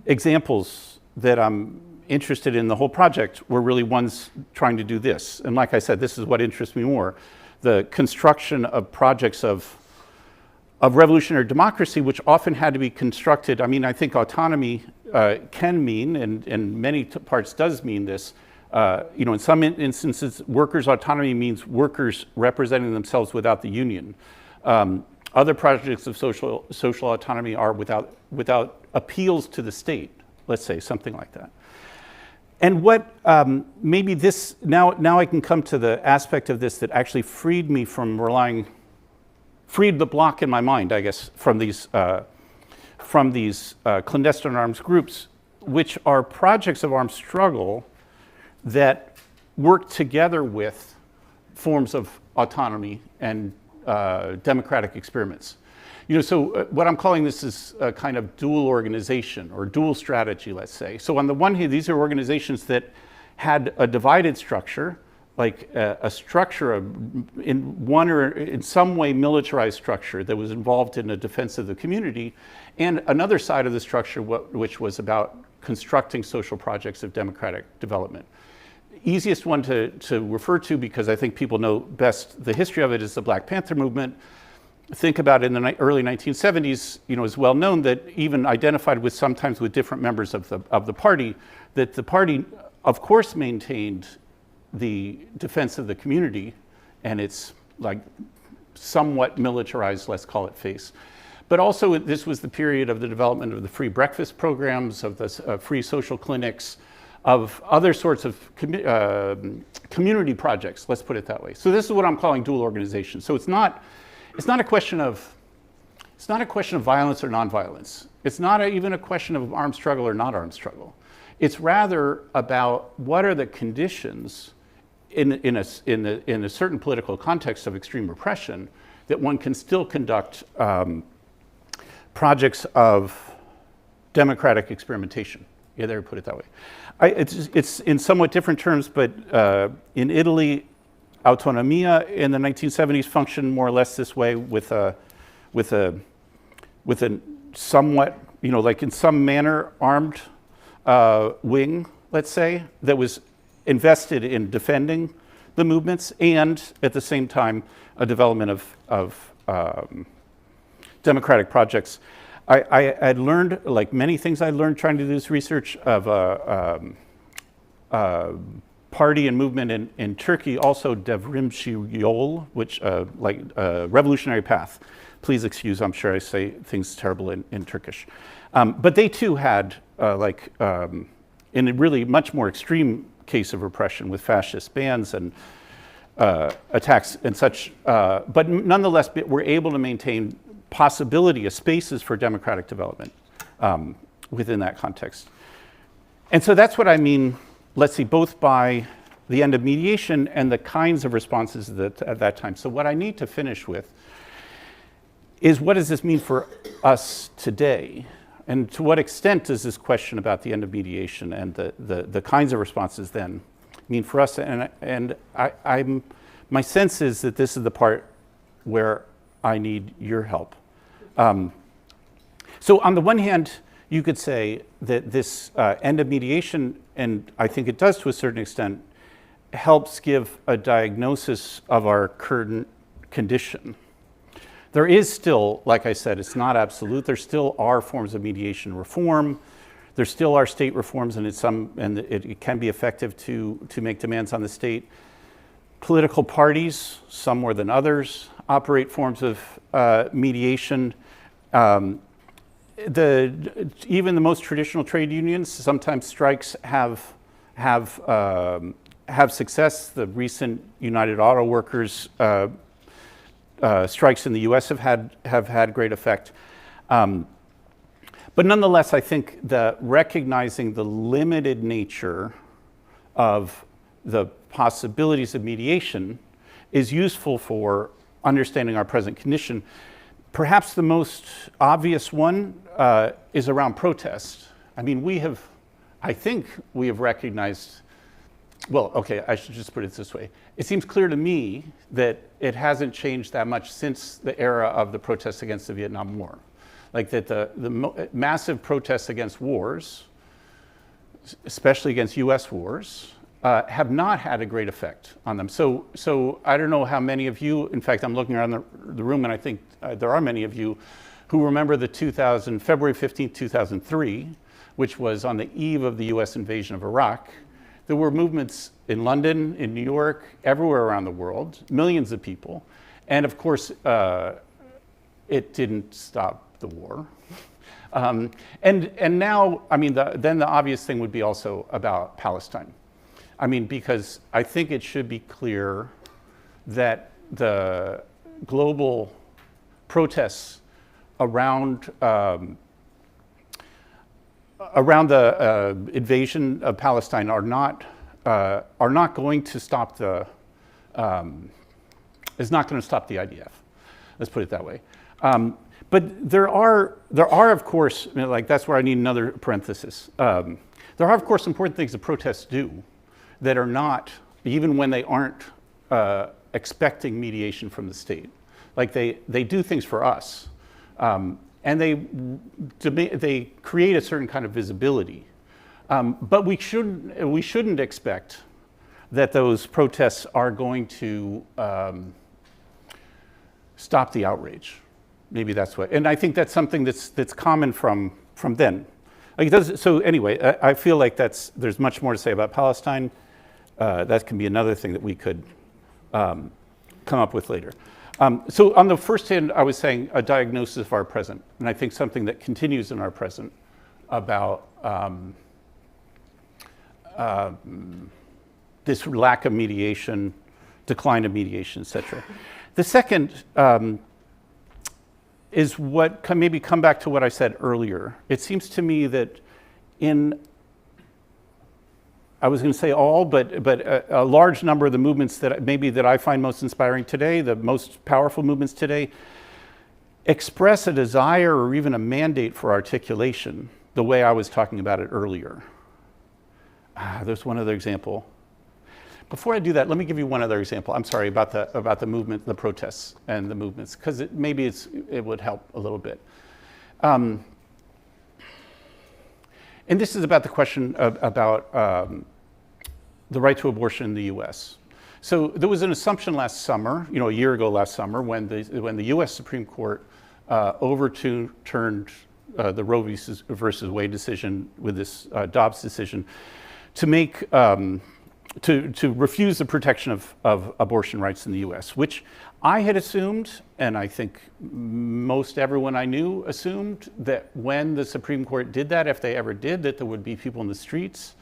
examples that I'm interested in the whole project were really ones trying to do this. And like I said, this is what interests me more. The construction of projects of revolutionary democracy, which often had to be constructed. I mean, I think autonomy can mean, and in many parts does mean this, in some instances, workers' autonomy means workers representing themselves without the union. Other projects of social autonomy are without appeals to the state, let's say, something like that. And what maybe this, now I can come to the aspect of this that actually freed me from freed the block in my mind, I guess, from these clandestine arms groups, which are projects of armed struggle that work together with forms of autonomy and democratic experiments. So what I'm calling this is a kind of dual organization or dual strategy, let's say. So on the one hand, these are organizations that had a divided structure, like a structure in one or in some way militarized structure that was involved in the defense of the community, and another side of the structure which was about constructing social projects of democratic development. Easiest one to refer to, because I think people know best the history of it, is the Black Panther movement. Think about it in the early 1970s, it's well known that even identified with sometimes with different members of the party, that the party, of course, maintained the defense of the community and its like somewhat militarized, let's call it, face. But also this was the period of the development of the free breakfast programs, of the free social clinics, of other sorts of community projects, let's put it that way. So this is what I'm calling dual organization. So it's not a question of violence or nonviolence. It's not even a question of armed struggle or not armed struggle. It's rather about what are the conditions in a certain political context of extreme repression that one can still conduct projects of democratic experimentation. Yeah, there, put it that way. It's in somewhat different terms, but in Italy, Autonomia in the 1970s functioned more or less this way, with a somewhat, like in some manner armed wing, let's say, that was invested in defending the movements, and at the same time, a development of democratic projects. I had learned, like many things I learned trying to do this research, of a party and movement in Turkey, also Devrimci Yol, which like revolutionary path. Please excuse, I'm sure I say things terrible in Turkish. But they too had in a really much more extreme case of repression with fascist bans and attacks and such, but nonetheless were able to maintain possibility of spaces for democratic development within that context. And so that's what I mean, let's see, both by the end of mediation and the kinds of responses at that time. So what I need to finish with is, what does this mean for us today? And to what extent does this question about the end of mediation and the kinds of responses then mean for us? And my sense is that this is the part where I need your help. So on the one hand, you could say that this end of mediation, and I think it does to a certain extent, helps give a diagnosis of our current condition. There is still, like I said, it's not absolute. There still are forms of mediation reform. There still are state reforms, and it can be effective to make demands on the state. Political parties, some more than others, operate forms of mediation. Even the most traditional trade unions, sometimes strikes have success. The recent United Auto Workers strikes in the U.S. have had great effect. But nonetheless, I think that recognizing the limited nature of the possibilities of mediation is useful for understanding our present condition. Perhaps the most obvious one is around protest. I mean, I think we have recognized, well, okay, I should just put it this way. It seems clear to me that it hasn't changed that much since the era of the protests against the Vietnam War. Like that the massive protests against wars, especially against US wars, have not had a great effect on them. So I don't know how many of you, in fact, I'm looking around the room and I think there are many of you who remember the February 15th, 2003, which was on the eve of the US invasion of Iraq. There were movements in London, in New York, everywhere around the world, millions of people. And of course, it didn't stop the war. And now, I mean, then the obvious thing would be also about Palestine. I mean, because I think it should be clear that the global protests around the invasion of Palestine are not going to stop is not going to stop the IDF. Let's put it that way. But there are of course, I mean, like that's where I need another parenthesis. There are of course important things that protests do that are not, even when they aren't expecting mediation from the state. Like they do things for us, and they create a certain kind of visibility. But we shouldn't expect that those protests are going to stop the outrage. Maybe that's what, and I think that's something that's common from then. Like it does, so anyway, I feel like there's much more to say about Palestine. That can be another thing that we could come up with later. So on the first hand, I was saying a diagnosis of our present, and I think something that continues in our present about this lack of mediation, decline of mediation, et cetera. The second is what can maybe come back to what I said earlier. It seems to me that I was going to say all, but a large number of the movements that I find most inspiring today, the most powerful movements today, express a desire or even a mandate for articulation, the way I was talking about it earlier. There's one other example. Before I do that, let me give you one other example. I'm sorry about the movement, the protests and the movements, because maybe it would help a little bit. And this is about the question about the right to abortion in the US. So there was an assumption last summer, a year ago last summer, when the U.S. Supreme Court overturned the Roe versus Wade decision with this Dobbs decision to make to refuse the protection of abortion rights in the U.S., which I had assumed, and I think most everyone I knew assumed, that when the Supreme Court did that, if they ever did, that there would be people in the streets,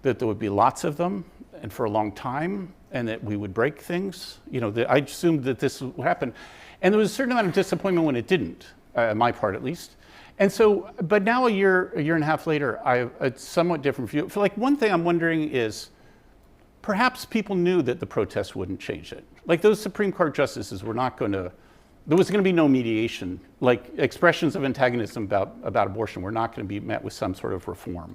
that there would be lots of them, and for a long time, and that we would break things. I assumed that this would happen. And there was a certain amount of disappointment when it didn't, on my part at least. And so, but now a year and a half later, I have a somewhat different view. For one thing I'm wondering is, perhaps people knew that the protests wouldn't change it. Those Supreme Court justices were not going to, there was going to be no mediation. Expressions of antagonism about abortion were not going to be met with some sort of reform.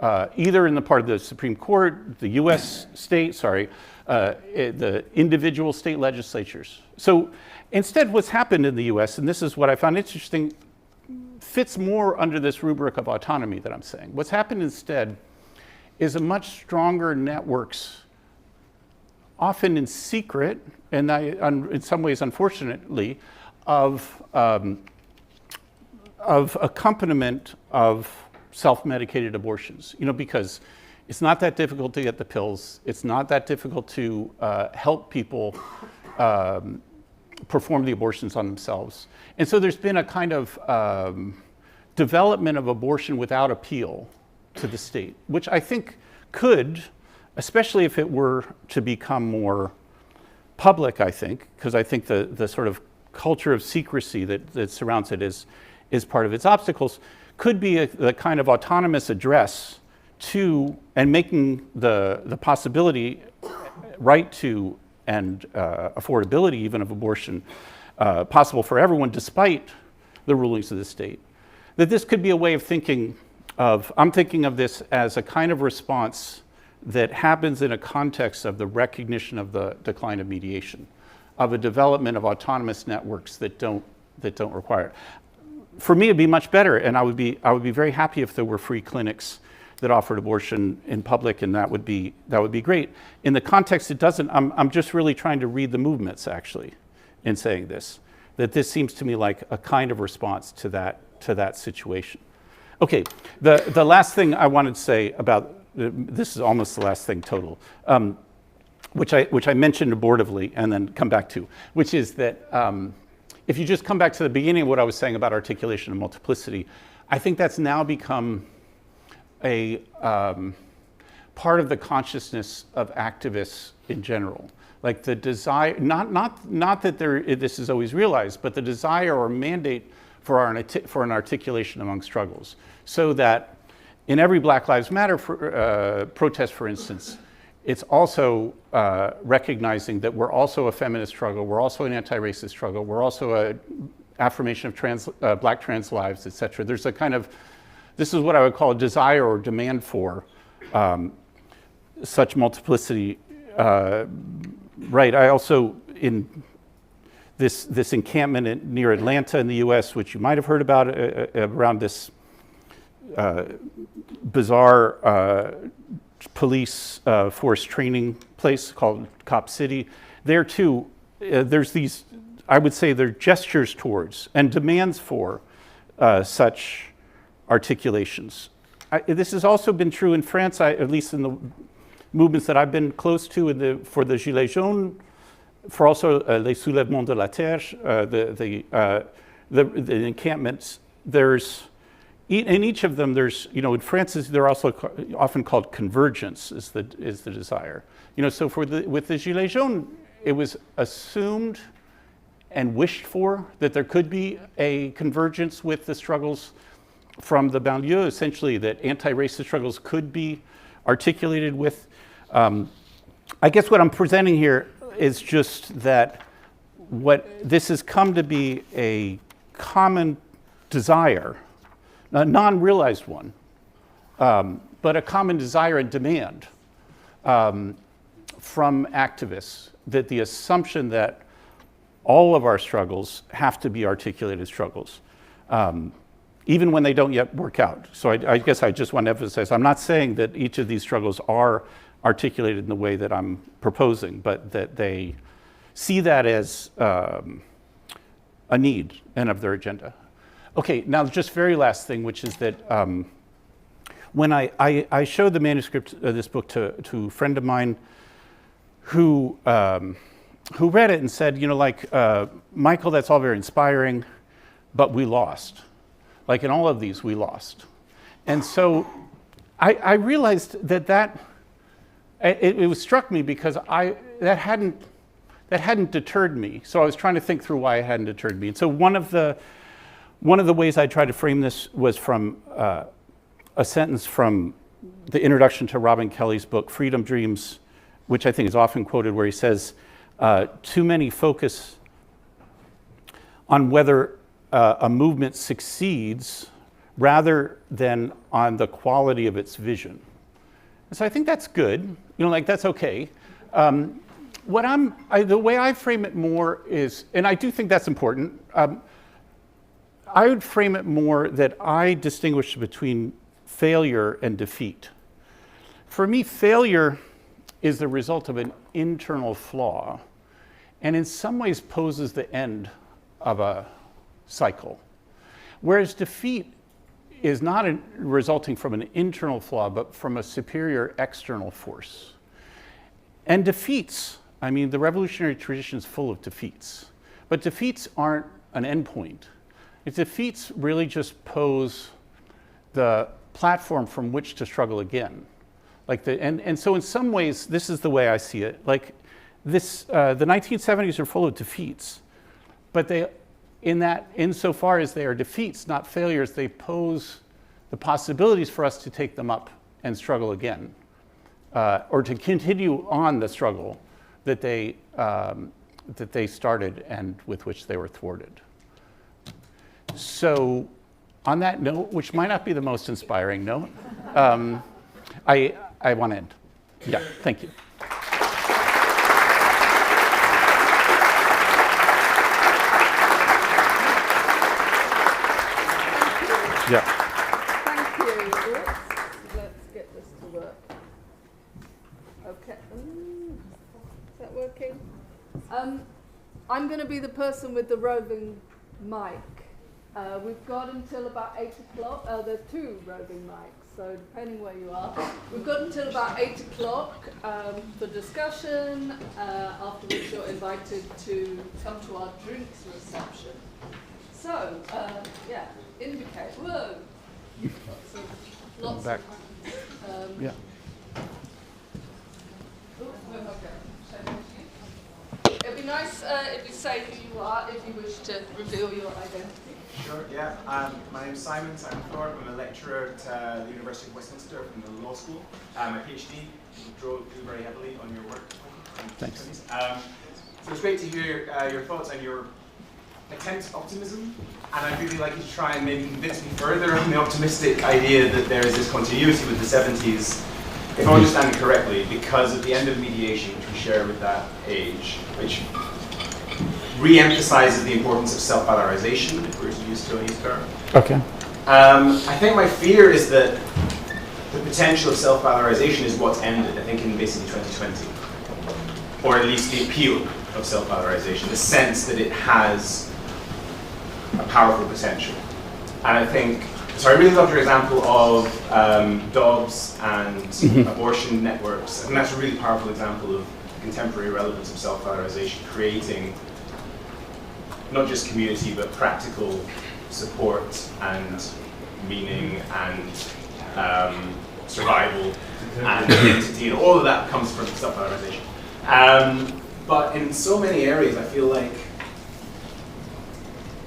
Either in the part of the Supreme Court, the US the individual state legislatures. So instead what's happened in the US, and this is what I found interesting, fits more under this rubric of autonomy that I'm saying. What's happened instead is a much stronger networks, often in secret, and in some ways unfortunately, of accompaniment of self-medicated abortions, because it's not that difficult to get the pills. It's not that difficult to help people perform the abortions on themselves. And so there's been a kind of development of abortion without appeal to the state, which I think could, especially if it were to become more public, I think, because I think the sort of culture of secrecy that surrounds it is part of its obstacles, could be the kind of autonomous address to, and making the possibility, right to, and affordability even of abortion possible for everyone despite the rulings of the state. That this could be a way of thinking of, I'm thinking of this as a kind of response that happens in a context of the recognition of the decline of mediation, of a development of autonomous networks that don't require it. For me, it'd be much better, and I would be very happy if there were free clinics that offered abortion in public, and that would be great. In the context, it doesn't. I'm just really trying to read the movements actually, in saying this. That this seems to me like a kind of response to that situation. Okay, the last thing I wanted to say about this is almost the last thing total, which I mentioned abortively and then come back to, which is that. If you just come back to the beginning of what I was saying about articulation and multiplicity, I think that's now become a part of the consciousness of activists in general. The desire, not that this is always realized, but the desire or mandate for an articulation among struggles. So that in every Black Lives Matter protest, for instance, it's also recognizing that we're also a feminist struggle, we're also an anti-racist struggle, we're also an affirmation of Black trans lives, et cetera. There's a kind of, this is what I would call a desire or demand for such multiplicity. Right, I also, in this encampment near Atlanta in the US, which you might have heard about around this bizarre police force training place called Cop City. There too, there's these, I would say they're gestures towards and demands for such articulations. This has also been true in France, at least in the movements that I've been close to for the Gilets jaunes, for also les soulèvements de la terre, the encampments. There's, in each of them, there's, in France, they're also often called convergence is the desire. So with the Gilets jaunes, it was assumed and wished for that there could be a convergence with the struggles from the banlieue, essentially that anti-racist struggles could be articulated with. I guess what I'm presenting here is just that what this has come to be a common desire, a non-realized one, but a common desire and demand from activists, that the assumption that all of our struggles have to be articulated struggles, even when they don't yet work out. So I guess I just want to emphasize, I'm not saying that each of these struggles are articulated in the way that I'm proposing, but that they see that as a need and of their agenda. Okay, now just very last thing, which is that when I showed the manuscript of this book to a friend of mine who read it and said, you know, like, Michael, that's all very inspiring, but we lost. Like in all of these, we lost. And so I realized that it struck me because that hadn't deterred me. So I was trying to think through why it hadn't deterred me. And so one of the ways I tried to frame this was from a sentence from the introduction to Robin Kelly's book, Freedom Dreams, which I think is often quoted, where he says, too many focus on whether a movement succeeds rather than on the quality of its vision. And so I think that's good, you know, like that's okay. The way I frame it more is, and I do think that's important, I would frame it more that I distinguish between failure and defeat. For me, failure is the result of an internal flaw, and in some ways poses the end of a cycle. Whereas defeat is not resulting from an internal flaw, but from a superior external force. And defeats, I mean, the revolutionary tradition is full of defeats, but defeats aren't an endpoint. Defeats really just pose the platform from which to struggle again. And so in some ways, this is the way I see it. Like this, the 1970s are full of defeats, but insofar as they are defeats, not failures, they pose the possibilities for us to take them up and struggle again, or to continue on the struggle that they started and with which they were thwarted. So on that note, which might not be the most inspiring note, I want to end. Yeah, thank you. Yeah. Thank you. Let's get this to work. Okay. Is that working? I'm going to be the person with the roving mic. We've got until about 8 o'clock. There are 2 roving mics, so depending where you are. We've got until about 8 o'clock for discussion, after which you're invited to come to our drinks reception. So, yeah, indicate. Whoa! Lots Back. of. Yeah. It'd be nice if you say who you are, if you wish to reveal your identity. Sure, yeah. My name's Simon Thorpe. I'm a lecturer at the University of Westminster from the law school. My PhD drew very heavily on your work. Thanks. So it's great to hear your thoughts and your attempt at optimism. And I'd really like you to try and maybe convince me further on the optimistic idea that there is this continuity with the 70s, if I understand it correctly, because of the end of mediation, which we share with that age, which re-emphasizes the importance of self-valorization, if we're to use Tony's term. Okay. I think my fear is that the potential of self-valorization is what's ended, I think, in basically 2020. Or at least the appeal of self-valorization, the sense that it has a powerful potential. And I think, so I really love your example of Dobbs and abortion networks. I think that's a really powerful example of contemporary relevance of self-valorization, creating not just community, but practical support and meaning and survival and identity, and all of that comes from self-valorization. But in so many areas, I feel like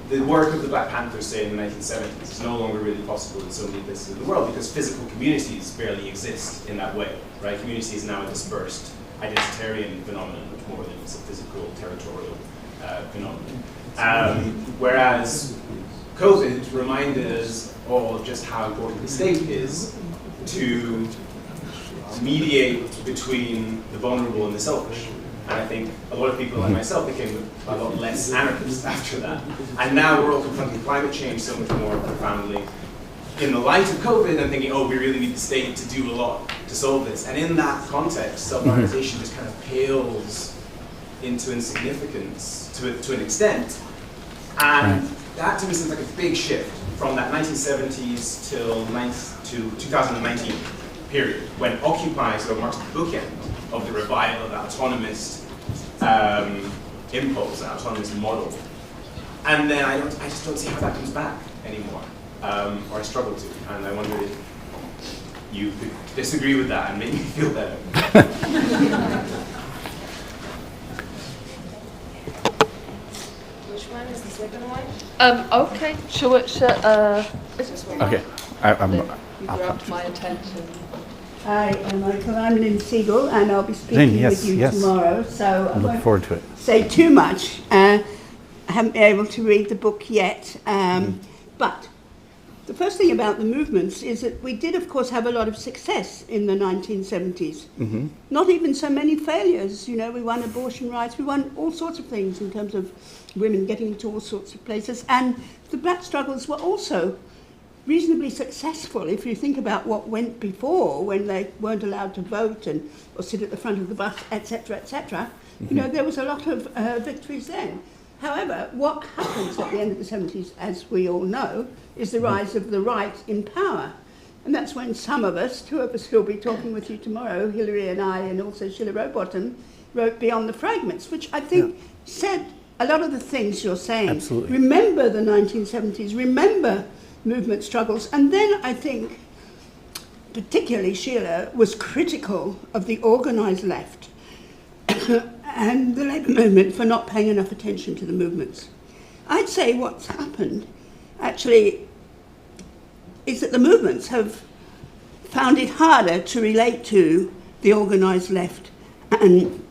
the work of the Black Panthers, say, in the 1970s, is no longer really possible in so many places in the world because physical communities barely exist in that way, right? Community is now a dispersed identitarian phenomenon, much more than it's a physical, territorial phenomenon. Whereas COVID reminded us all just how important the state is to mediate between the vulnerable and the selfish. And I think a lot of people like myself became a lot less anarchist after that. And now we're all confronting climate change so much more profoundly. in the light of COVID and thinking, oh, we really need the state to do a lot to solve this. And in that context, self-organization just kind of pales into insignificance to an extent. And that to me seems like a big shift from that 1970s till 2019 period, when Occupy sort of marks the bookend of the revival of that autonomous impulse, that autonomous model. And then I just don't see how that comes back anymore, or I struggle to. And I wonder if you could disagree with that and make me feel better. Which one is the second one? Okay, sure. Is this one? Okay. You grabbed my attention. Hi, I'm Michael. I'm Lynn Siegel, and I'll be speaking Lynn, yes, with you yes. tomorrow. So I I look won't forward to it. say too much. I haven't been able to read the book yet, but the first thing about the movements is that we did, of course, have a lot of success in the 1970s. Mm-hmm. Not even so many failures. You know, we won abortion rights, we won all sorts of things in terms of women getting into all sorts of places, and the black struggles were also reasonably successful if you think about what went before, when they weren't allowed to vote and or sit at the front of the bus, etc., etc. You know, there was a lot of victories then. However, what happens at the end of the 70s, as we all know, is the rise of the right in power. And that's when some of us, two of us who'll be talking with you tomorrow, Hilary and I, and also Sheila Rowbottom, wrote Beyond the Fragments, which I think said a lot of the things you're saying. Absolutely. Remember the 1970s, remember movement struggles. And then I think, particularly Sheila, was critical of the organised left and the labour movement for not paying enough attention to the movements. I'd say what's happened, actually, is that the movements have found it harder to relate to the organised left and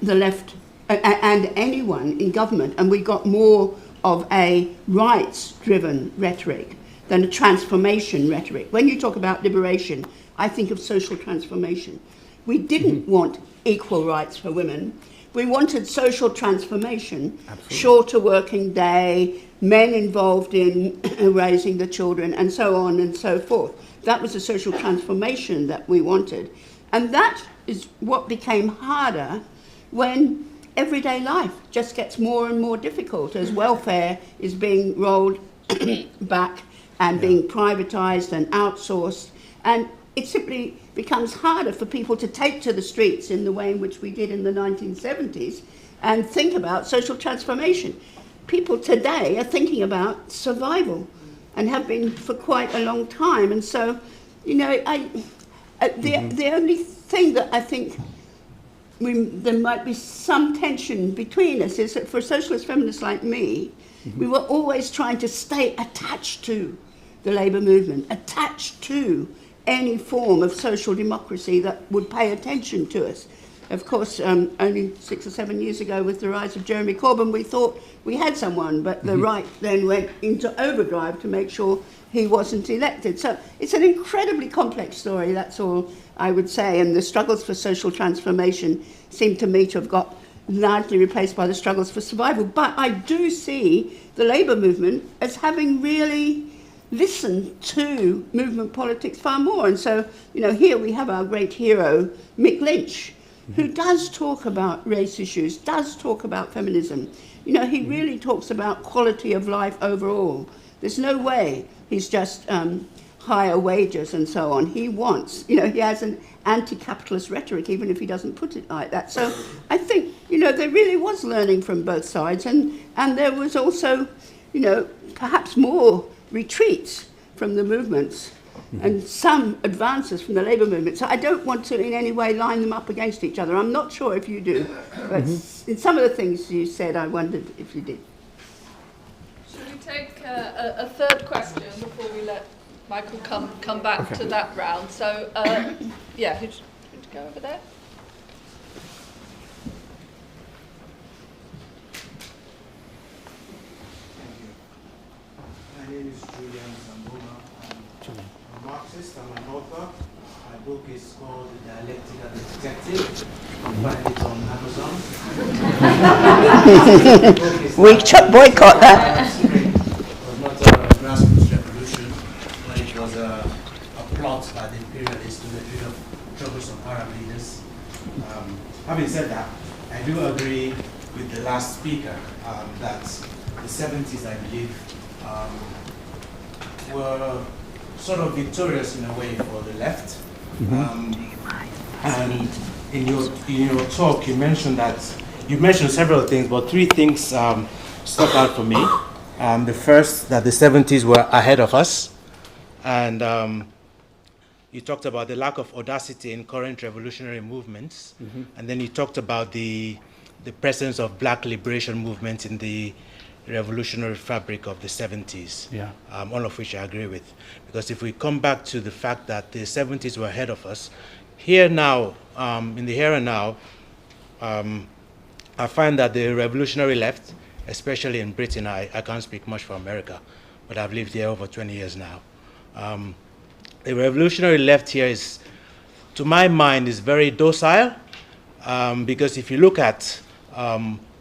the left and anyone in government, and we got more of a rights-driven rhetoric than a transformation rhetoric. When you talk about liberation, I think of social transformation. We didn't want equal rights for women. We wanted social transformation, shorter working day, men involved in raising the children, and so on and so forth. That was the social transformation that we wanted. And that is what became harder when everyday life just gets more and more difficult as welfare is being rolled back and being privatised and outsourced. And it simply becomes harder for people to take to the streets in the way in which we did in the 1970s and think about social transformation. People today are thinking about survival and have been for quite a long time. And so, you know, the only thing that I think there might be some tension between us is that for socialist feminists like me, we were always trying to stay attached to the labour movement, attached to any form of social democracy that would pay attention to us. Of course, only 6 or 7 years ago, with the rise of Jeremy Corbyn, we thought we had someone, but the right then went into overdrive to make sure he wasn't elected. So it's an incredibly complex story, that's all I would say, and the struggles for social transformation seem to me to have got largely replaced by the struggles for survival. But I do see the labour movement as having really listened to movement politics far more. And so, you know, here we have our great hero, Mick Lynch, who does talk about race issues, does talk about feminism. You know, he really talks about quality of life overall. There's no way he's just higher wages and so on. He wants, you know, he has an anti-capitalist rhetoric, even if he doesn't put it like that. So I think, you know, there really was learning from both sides, and there was also, you know, perhaps more retreats from the movements and some advances from the labour movement. So I don't want to in any way line them up against each other. I'm not sure if you do, but in some of the things you said, I wondered if you did. Should we take a third question before we let Michael come back to that round? So, yeah, who'd go over there? My name is Julian Zambona. I'm a Marxist, I'm an author. My book is called The Dialectic of the Detective. You can find it on Amazon. We boycott that. It was not a grassroots revolution, but it plot by the imperialists to get rid of troublesome Arab leaders. Having said that, I do agree with the last speaker that the 70s, I believe, were sort of victorious in a way for the left. And in your talk, you mentioned several things, but three things stuck out for me. The first, that the 70s were ahead of us, and you talked about the lack of audacity in current revolutionary movements, and then you talked about the presence of black liberation movements in the revolutionary fabric of the 70s, all of which I agree with. Because if we come back to the fact that the 70s were ahead of us, here now, in the here and now, I find that the revolutionary left, especially in Britain, I can't speak much for America, but I've lived here over 20 years now. The revolutionary left here is, to my mind, is very docile, because if you look at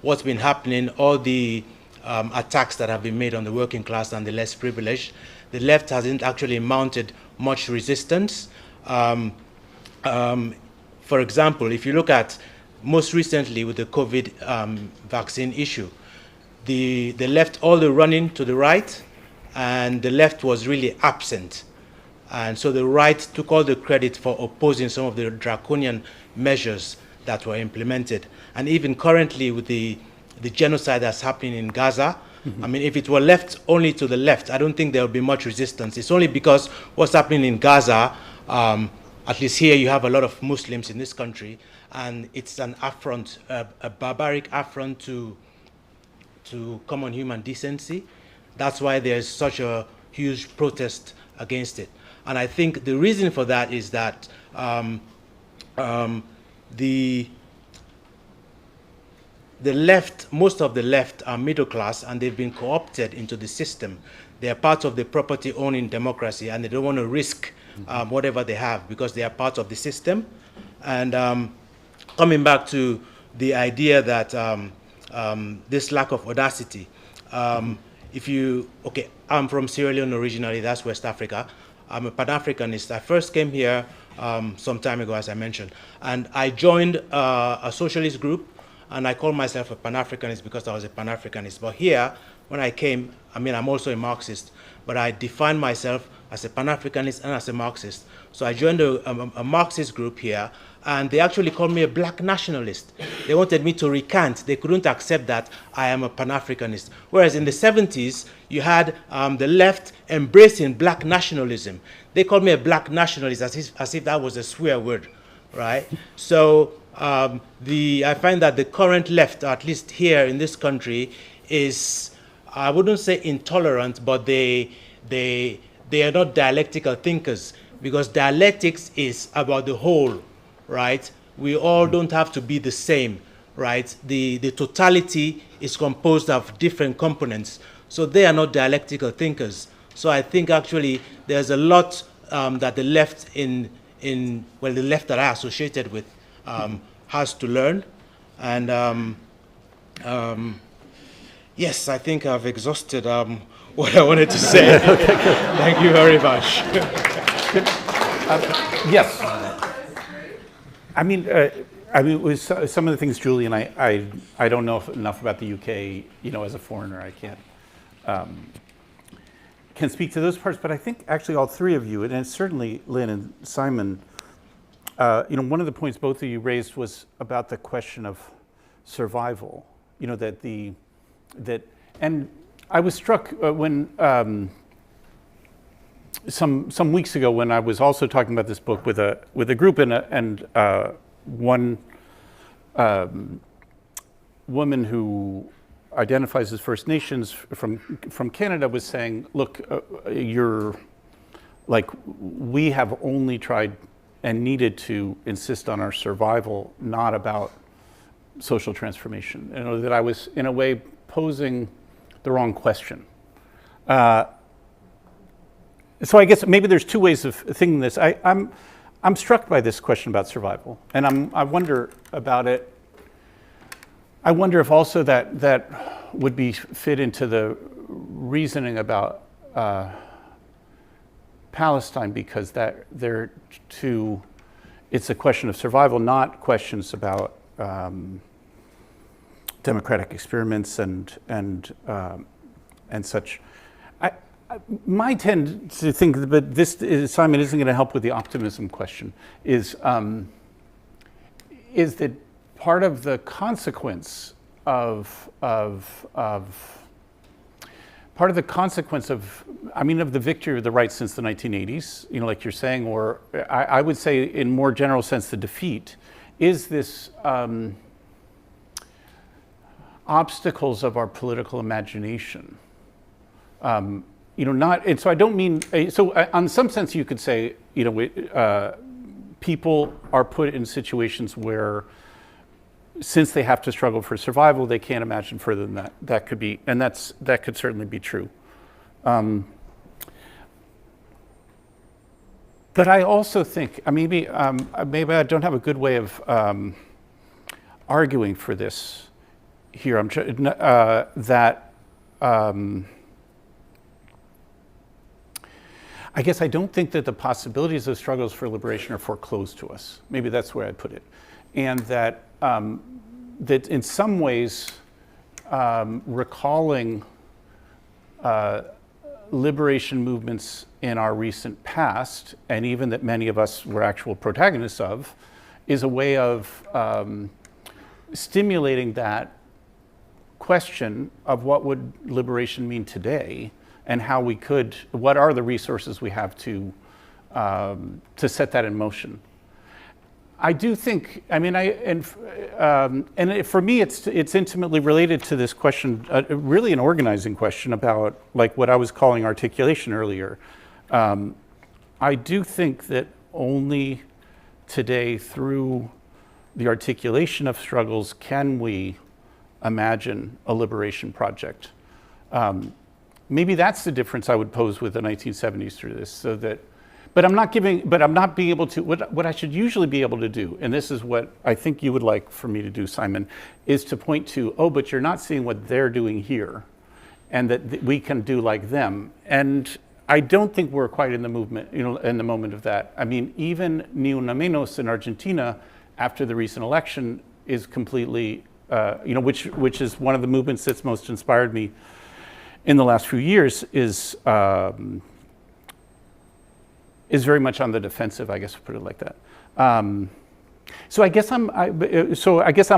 what's been happening, all the attacks that have been made on the working class and the less privileged, the left hasn't actually mounted much resistance. For example, if you look at most recently with the COVID vaccine issue, the left, all the running to the right, and the left was really absent. And so the right took all the credit for opposing some of the draconian measures that were implemented. And even currently with the genocide that's happening in Gaza, I mean, if it were left only to the left, I don't think there would be much resistance. It's only because what's happening in Gaza, at least here you have a lot of Muslims in this country, and it's an affront, a barbaric affront to common human decency. That's why there's such a huge protest against it. And I think the reason for that is that the left, most of the left are middle class, and they've been co-opted into the system. They are part of the property-owning democracy, and they don't want to risk whatever they have because they are part of the system. And coming back to the idea that this lack of audacity, I'm from Sierra Leone originally, that's West Africa. I'm a Pan-Africanist. I first came here some time ago, as I mentioned, and I joined a socialist group, and I call myself a Pan-Africanist because I was a Pan-Africanist. But here, when I came, I mean, I'm also a Marxist, but I define myself as a Pan-Africanist and as a Marxist. So I joined a Marxist group here, and they actually called me a black nationalist. They wanted me to recant. They couldn't accept that I am a Pan-Africanist. Whereas in the 70s, you had the left embracing black nationalism. They called me a black nationalist as if that was a swear word, right? So I find that the current left, at least here in this country, is, I wouldn't say intolerant, but they are not dialectical thinkers, because dialectics is about the whole, right? We all don't have to be the same, right? The totality is composed of different components. So they are not dialectical thinkers. So I think actually there's a lot that the left the left that I associated with has to learn. And yes, I think I've exhausted what I wanted to say. Thank you very much. Yes. I mean, with some of the things, Julian, I don't know enough about the UK, as a foreigner, I can speak to those parts, but I think actually all three of you, and it's certainly Lynn and Simon, one of the points both of you raised was about the question of survival, and I was struck when, some weeks ago when I was also talking about this book with a group and one woman who identifies as First Nations from Canada was saying, look, we have only tried and needed to insist on our survival, not about social transformation. That I was in a way posing the wrong question. So I guess maybe there's two ways of thinking this. I'm struck by this question about survival, and I wonder about it. I wonder if also that would be fit into the reasoning about Palestine, because it's a question of survival, not questions about democratic experiments and such. I tend to think, but this, Simon, isn't going to help with the optimism question, is that part of the consequence of the victory of the right since the 1980s, like you're saying, or I would say in more general sense, the defeat, is this obstacles of our political imagination. And so I don't mean, so in some sense you could say, people are put in situations where, since they have to struggle for survival, they can't imagine further than that. That could be, and that could certainly be true. But I also think, maybe I don't have a good way of arguing for this here. I guess I don't think that the possibilities of struggles for liberation are foreclosed to us. Maybe that's where I put it. And that in some ways, recalling liberation movements in our recent past, and even that many of us were actual protagonists of, is a way of stimulating that question of what would liberation mean today, and how we could, what are the resources we have to set that in motion. I do think, for me, it's intimately related to this question, really an organizing question about like what I was calling articulation earlier. I do think that only today, through the articulation of struggles, can we imagine a liberation project. Maybe that's the difference I would pose with the 1970s through this, so that. But I'm not being able to, what I should usually be able to do, and this is what I think you would like for me to do, Simon, is to point to, but you're not seeing what they're doing here, and that we can do like them. And I don't think we're quite in the movement, in the moment of that. Even Ni Una Menos in Argentina, after the recent election, is completely, which is one of the movements that's most inspired me in the last few years, is very much on the defensive, I guess, put it like that. So I guess I'm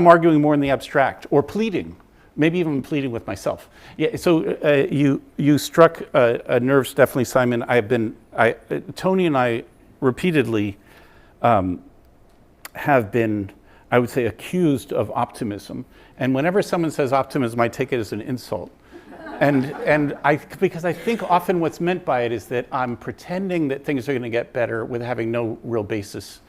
arguing more in the abstract, or pleading, maybe even pleading with myself. Yeah. So you struck a nerve, definitely, Simon. Tony and I repeatedly have been, I would say, accused of optimism. And whenever someone says optimism, I take it as an insult. Because I think often what's meant by it is that I'm pretending that things are going to get better with having no real basis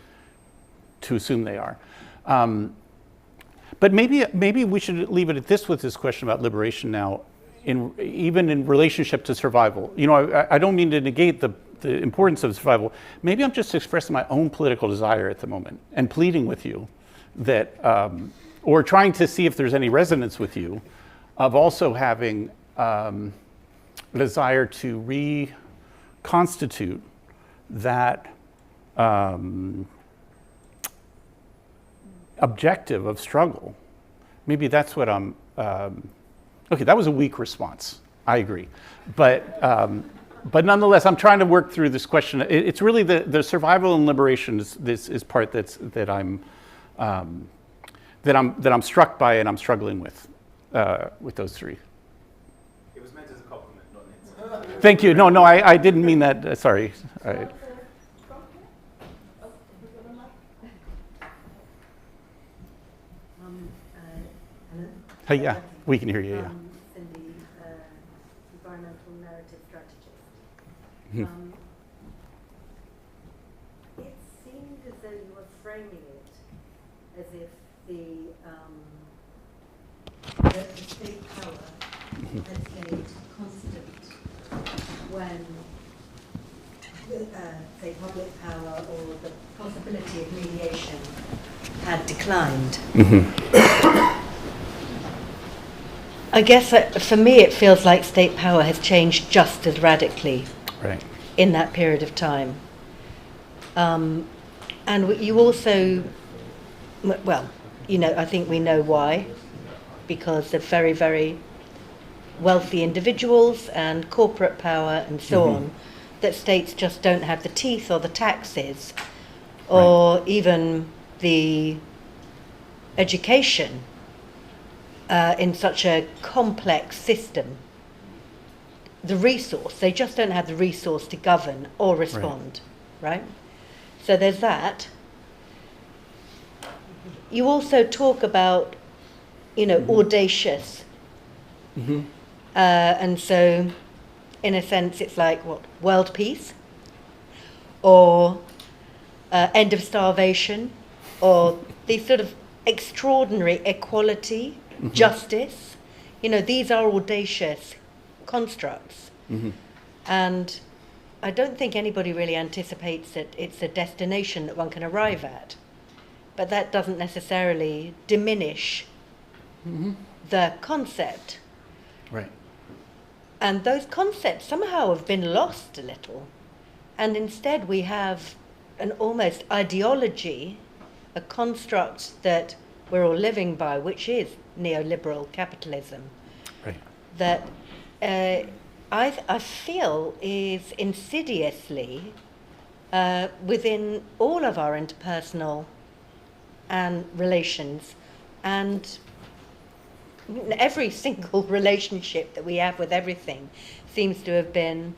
to assume they are. But maybe we should leave it at this with this question about liberation now, even in relationship to survival. I don't mean to negate the importance of survival. Maybe I'm just expressing my own political desire at the moment and pleading with you that, or trying to see if there's any resonance with you, of also having desire to reconstitute that objective of struggle. Maybe that's what I'm. Okay, that was a weak response. I agree, but nonetheless, I'm trying to work through this question. It's really the survival and liberation is part that I'm struck by and I'm struggling with those three. Thank you. No, I didn't mean that. Sorry. All right. Hello? Yeah, we can hear you. Yeah. Cindy, environmental narrative strategist. It seemed as though you were framing it as if the state power had stayed constant when, say, public power or the possibility of mediation had declined. Mm-hmm. I guess for me it feels like state power has changed just as radically Right. in that period of time. And you also, well, I think we know why, because of very, very wealthy individuals and corporate power and so on, that states just don't have the teeth or the taxes or even the education in such a complex system. The resource, they just don't have the resource to govern or respond, right? So there's that. You also talk about, audacious. And so, in a sense, it's like, what, world peace? Or end of starvation? Or these sort of extraordinary equality, justice? These are audacious constructs. And I don't think anybody really anticipates that it's a destination that one can arrive at. But that doesn't necessarily diminish the concept. Right. And those concepts somehow have been lost a little. And instead we have an almost ideology, a construct that we're all living by, which is neoliberal capitalism. Right. That I feel is insidiously within all of our interpersonal and relations, and every single relationship that we have with everything seems to have been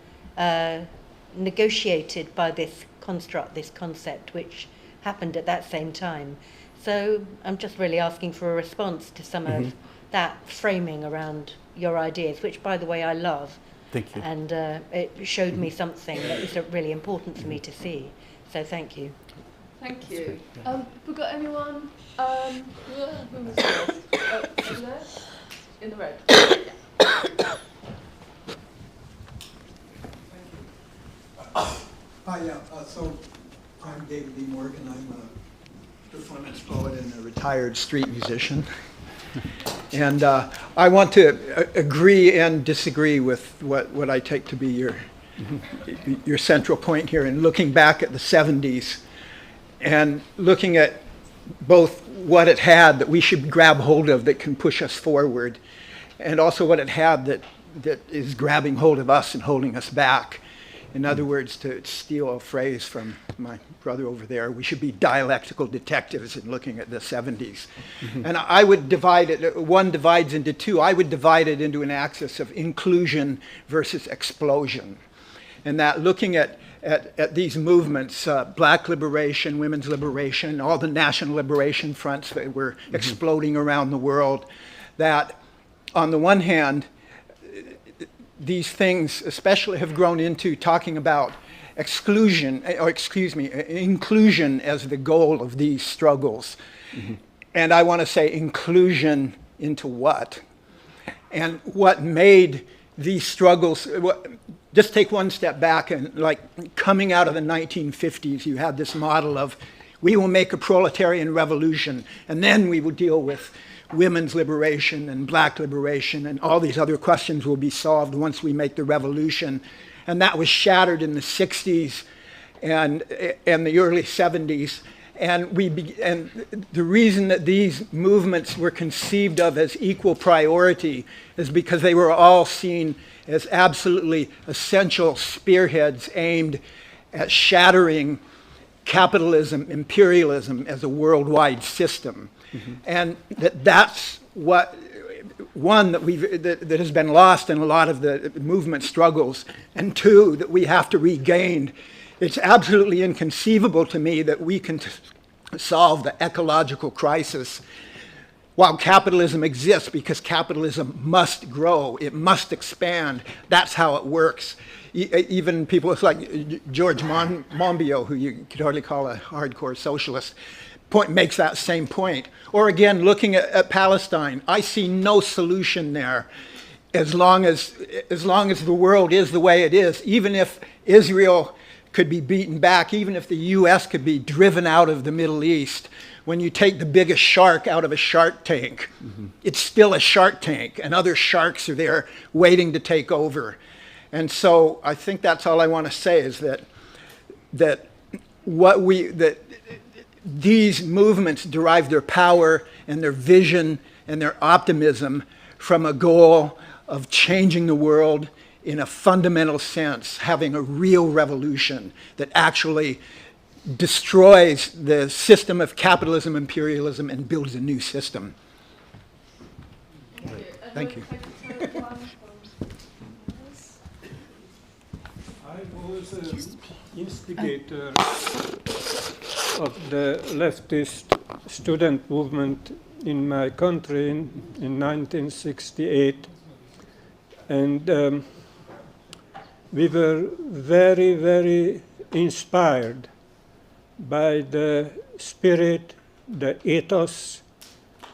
negotiated by this construct, this concept, which happened at that same time. So I'm just really asking for a response to some of that framing around your ideas, which, by the way, I love. Thank you. And it showed me something that is really important for me to see. So thank you. Thank you. Have we got anyone? Who was first? Over there? In the red. Hi, so I'm David D. Morgan. I'm a performance poet and a retired street musician. And I want to agree and disagree with what I take to be your central point here in looking back at the 70s and looking at both what it had that we should grab hold of that can push us forward, and also what it had that is grabbing hold of us and holding us back. In other words, to steal a phrase from my brother over there, we should be dialectical detectives in looking at the 70s. And I would divide it, one divides into two. I would divide it into an axis of inclusion versus explosion. And that looking at these movements, black liberation, women's liberation, all the national liberation fronts that were exploding around the world, that on the one hand, these things especially have grown into talking about inclusion as the goal of these struggles. And I want to say inclusion into what? And what made these struggles, just take one step back, and like coming out of the 1950s, you had this model of we will make a proletarian revolution and then we will deal with women's liberation and black liberation, and all these other questions will be solved once we make the revolution. And that was shattered in the 60s and the early 70s. And the reason that these movements were conceived of as equal priority is because they were all seen as absolutely essential spearheads aimed at shattering capitalism, imperialism as a worldwide system. And that's what that has been lost in a lot of the movement struggles, and two, that we have to regain. It's absolutely inconceivable to me that we can solve the ecological crisis while capitalism exists, because capitalism must grow, it must expand. That's how it works. Even people like George Monbiot, who you could hardly call a hardcore socialist, makes that same point. Or again, looking at Palestine, I see no solution there as long as the world is the way it is. Even if Israel could be beaten back, even if the US could be driven out of the Middle East, when you take the biggest shark out of a shark tank, it's still a shark tank, and other sharks are there waiting to take over. And so I think that's all I want to say is that these movements derive their power and their vision and their optimism from a goal of changing the world in a fundamental sense, having a real revolution that actually destroys the system of capitalism, imperialism, and builds a new system. Thank you. I was an instigator of the leftist student movement in my country in 1968. And we were very, very inspired by the spirit, the ethos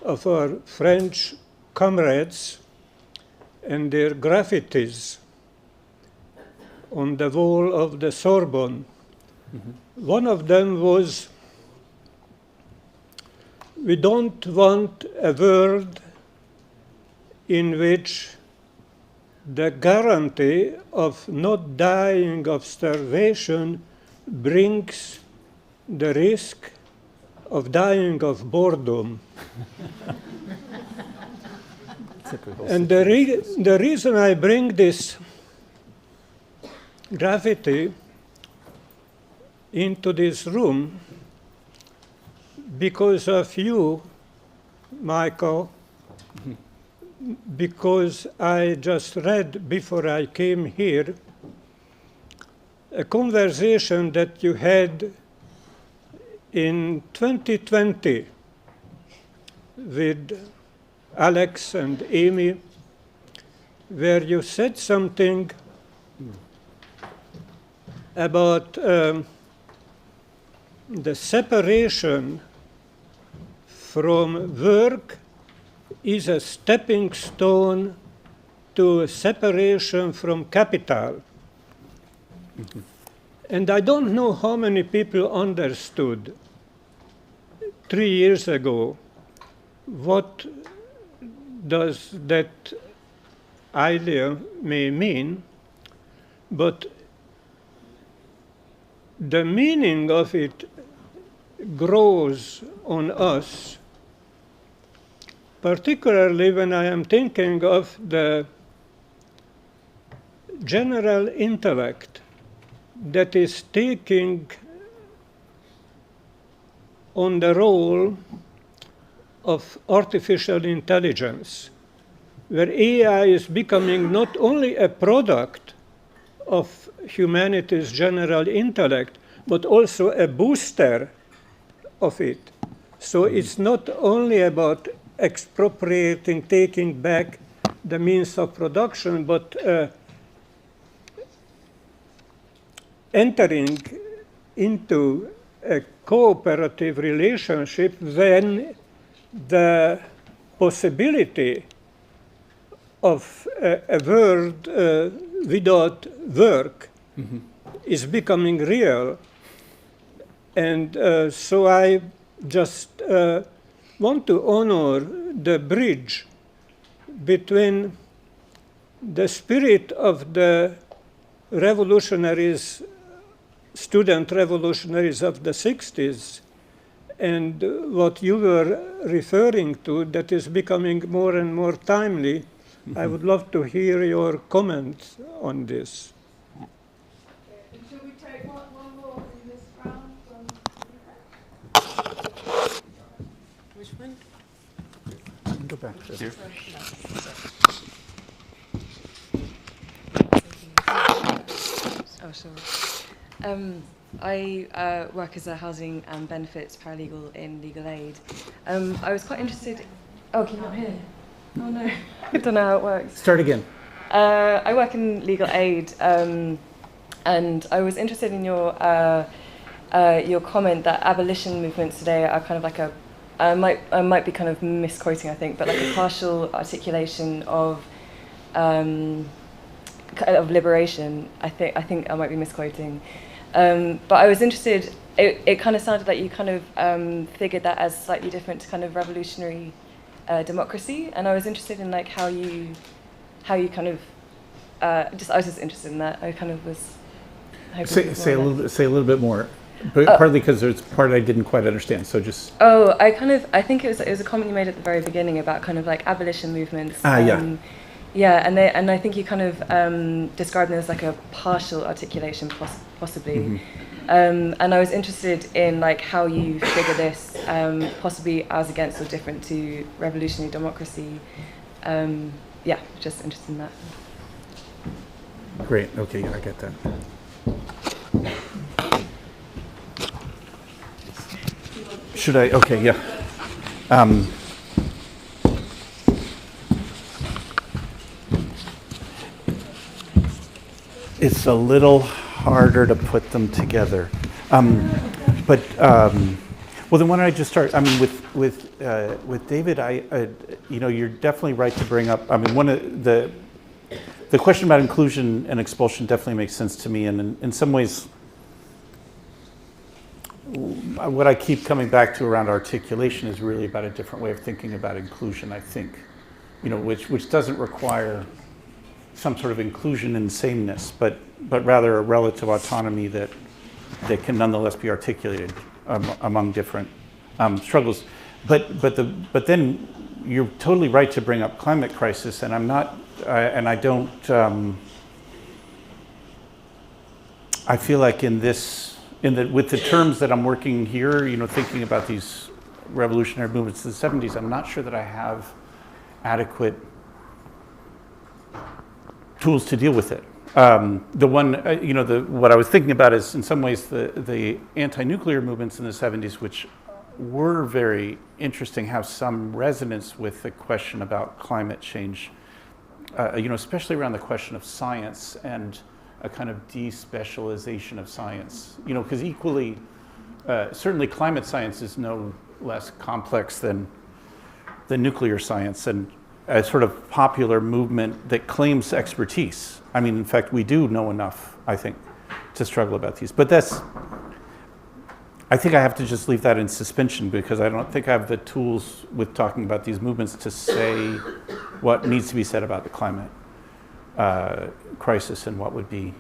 of our French comrades and their graffitis on the wall of the Sorbonne. Mm-hmm. One of them was, "We don't want a world in which the guarantee of not dying of starvation brings the risk of dying of boredom." And the reason I bring this graffiti into this room, because of you, Michael, because I just read before I came here a conversation that you had in 2020 with Alex and Amy, where you said something about the separation from work is a stepping stone to separation from capital. Mm-hmm. And I don't know how many people understood 3 years ago what does that idea may mean, but the meaning of it grows on us, particularly when I am thinking of the general intellect that is taking on the role of artificial intelligence, where AI is becoming not only a product of humanity's general intellect, but also a booster of it. So it's not only about expropriating, taking back the means of production, but entering into a cooperative relationship when the possibility of a world without work mm-hmm. is becoming real. And so I just want to honor the bridge between the spirit of the revolutionaries, student revolutionaries of the 60s, and what you were referring to that is becoming more and more timely. Mm-hmm. I would love to hear your comments on this. Should we take one more in this round? Which one? Go back to here. Oh, sure. I work as a housing and benefits paralegal in legal aid. I was quite interested. Oh, can you not hear? Oh no, I don't know how it works. Start again. I work in legal aid, and I was interested in your comment that abolition movements today are kind of like a, I might be kind of misquoting, I think, but like a partial articulation of liberation. I think I might be misquoting. But I was interested, it kind of sounded like you kind of figured that as slightly different to kind of revolutionary democracy, and I was interested in like how you kind of I was just interested in that. I kind of was hoping Say a little bit more. But partly because there's part I didn't quite understand. So just. Oh, I think it was a comment you made at the very beginning about kind of like abolition movements. Yeah. Yeah, and I think you kind of described them as like a partial articulation, possibly. And I was interested in like how you figure this, possibly as against or different to revolutionary democracy. Yeah, just interested in that. Great. Okay, yeah, I get that. Should I? Okay, yeah. It's a little harder to put them together, well, then why don't I just start? I mean, with David, you're definitely right to bring up. I mean, one of the question about inclusion and expulsion definitely makes sense to me, and in some ways, what I keep coming back to around articulation is really about a different way of thinking about inclusion. I think, which doesn't require some sort of inclusion in sameness, but rather a relative autonomy that can nonetheless be articulated among different struggles. But then you're totally right to bring up climate crisis, and I'm not, and I don't. I feel like with the terms that I'm working here, thinking about these revolutionary movements in the 70s, I'm not sure that I have adequate tools to deal with it. What I was thinking about is in some ways the anti-nuclear movements in the 70s, which were very interesting, have some resonance with the question about climate change, especially around the question of science and a kind of despecialization of science. Because equally, certainly climate science is no less complex than nuclear science, and a sort of popular movement that claims expertise. I mean, in fact, we do know enough, I think, to struggle about these. But I think I have to just leave that in suspension because I don't think I have the tools with talking about these movements to say what needs to be said about the climate crisis and what would be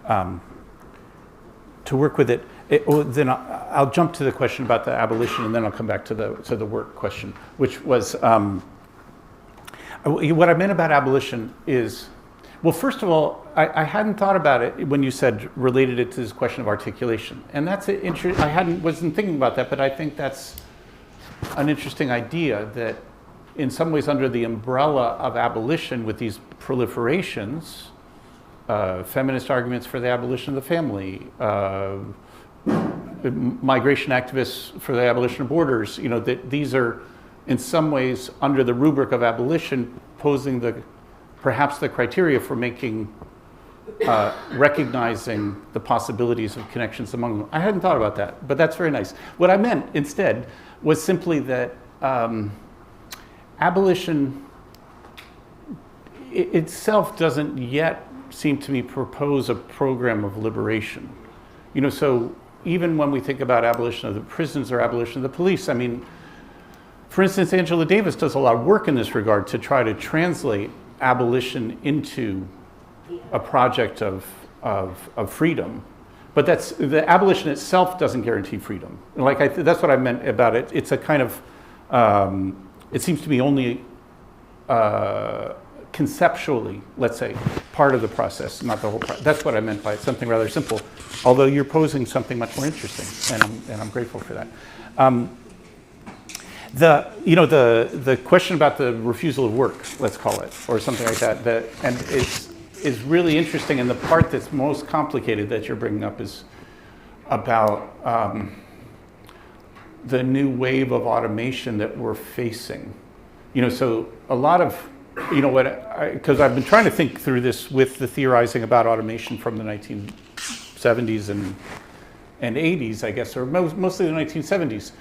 to work with it. Then I'll jump to the question about the abolition, and then I'll come back to the work question, which was what I meant about abolition is, well, first of all, I hadn't thought about it when you said related it to this question of articulation, and that's wasn't thinking about that, but I think that's an interesting idea that, in some ways, under the umbrella of abolition, with these proliferations, feminist arguments for the abolition of the family, migration activists for the abolition of borders, that these are, in some ways, under the rubric of abolition, posing perhaps the criteria for recognizing the possibilities of connections among them. I hadn't thought about that, but that's very nice. What I meant instead was simply that abolition itself doesn't yet seem to me propose a program of liberation. So even when we think about abolition of the prisons or abolition of the police, I mean, for instance, Angela Davis does a lot of work in this regard to try to translate abolition into a project of freedom. But the abolition itself doesn't guarantee freedom. That's what I meant about it. It's a kind of, it seems to me only conceptually, let's say, part of the process, not the whole process. That's what I meant by it, something rather simple, although you're posing something much more interesting, and I'm grateful for that. The question about the refusal of work, let's call it, or something like that, and is really interesting, and the part that's most complicated that you're bringing up is about the new wave of automation that we're facing. So a lot of, because I've been trying to think through this with the theorizing about automation from the 1970s and 80s, I guess, or mostly the 1970s.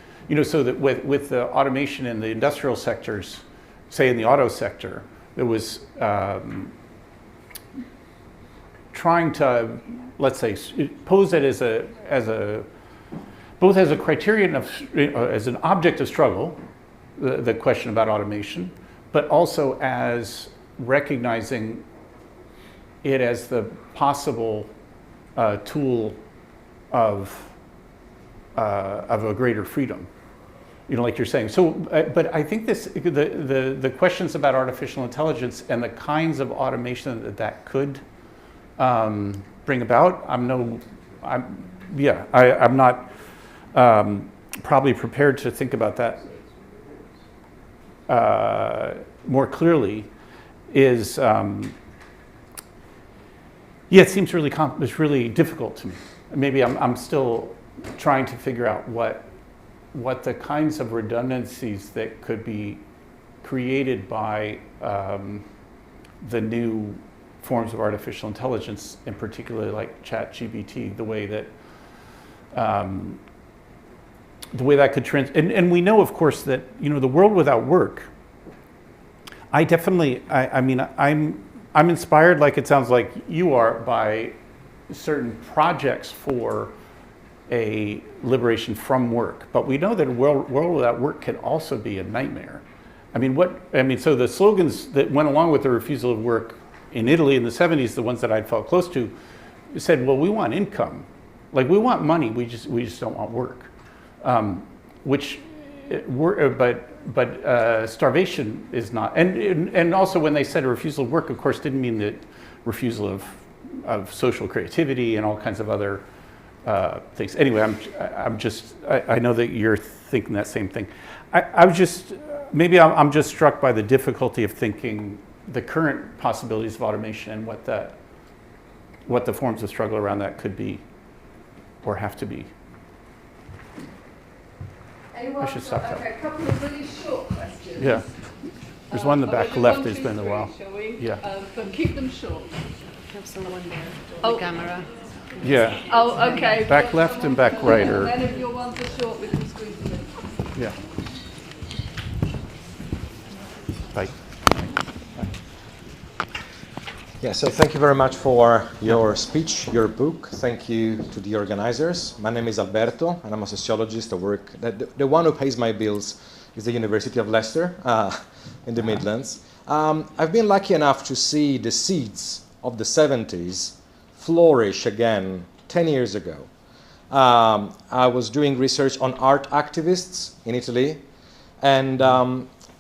So that with the automation in the industrial sectors, say in the auto sector, there was trying to, let's say, pose it as both as a criterion of, as an object of struggle, the question about automation, but also as recognizing it as the possible tool of a greater freedom. You know, like you're saying. So, but I think the questions about artificial intelligence and the kinds of automation that could bring about, I'm not probably prepared to think about that more clearly. Is it seems really it's really difficult to me. Maybe I'm still trying to figure out what the kinds of redundancies that could be created by the new forms of artificial intelligence, in particular like ChatGPT, the way that could and we know, of course, that, you know, the world without work. I mean, I'm inspired, like it sounds like you are, by certain projects for a liberation from work. But we know that a world without work can also be a nightmare. So the slogans that went along with the refusal of work in Italy in the 70s, the ones that I'd felt close to, said, well, we want income. Like, we want money, we just don't want work. But starvation is not. And also when they said a refusal of work, of course, didn't mean the refusal of social creativity and all kinds of other things. Anyway, I know that you're thinking that same thing. I'm just struck by the difficulty of thinking the current possibilities of automation and what the forms of struggle around that could be or have to be. Anyone? I should stop that. Okay, a couple of really short questions. Yeah. There's one in the back left. There's been a while. Shall we? Yeah. But keep them short. Have someone there. Oh. The camera. Yeah. Oh, okay. Back left and back right And are. then if your ones are short, we can squeeze them in. Yeah. Bye. Yeah, so thank you very much for your speech, your book. Thank you to the organizers. My name is Alberto, and I'm a sociologist. The one who pays my bills is the University of Leicester in the Midlands. I've been lucky enough to see the seeds of the 70s flourish again 10 years ago. I was doing research on art activists in Italy, and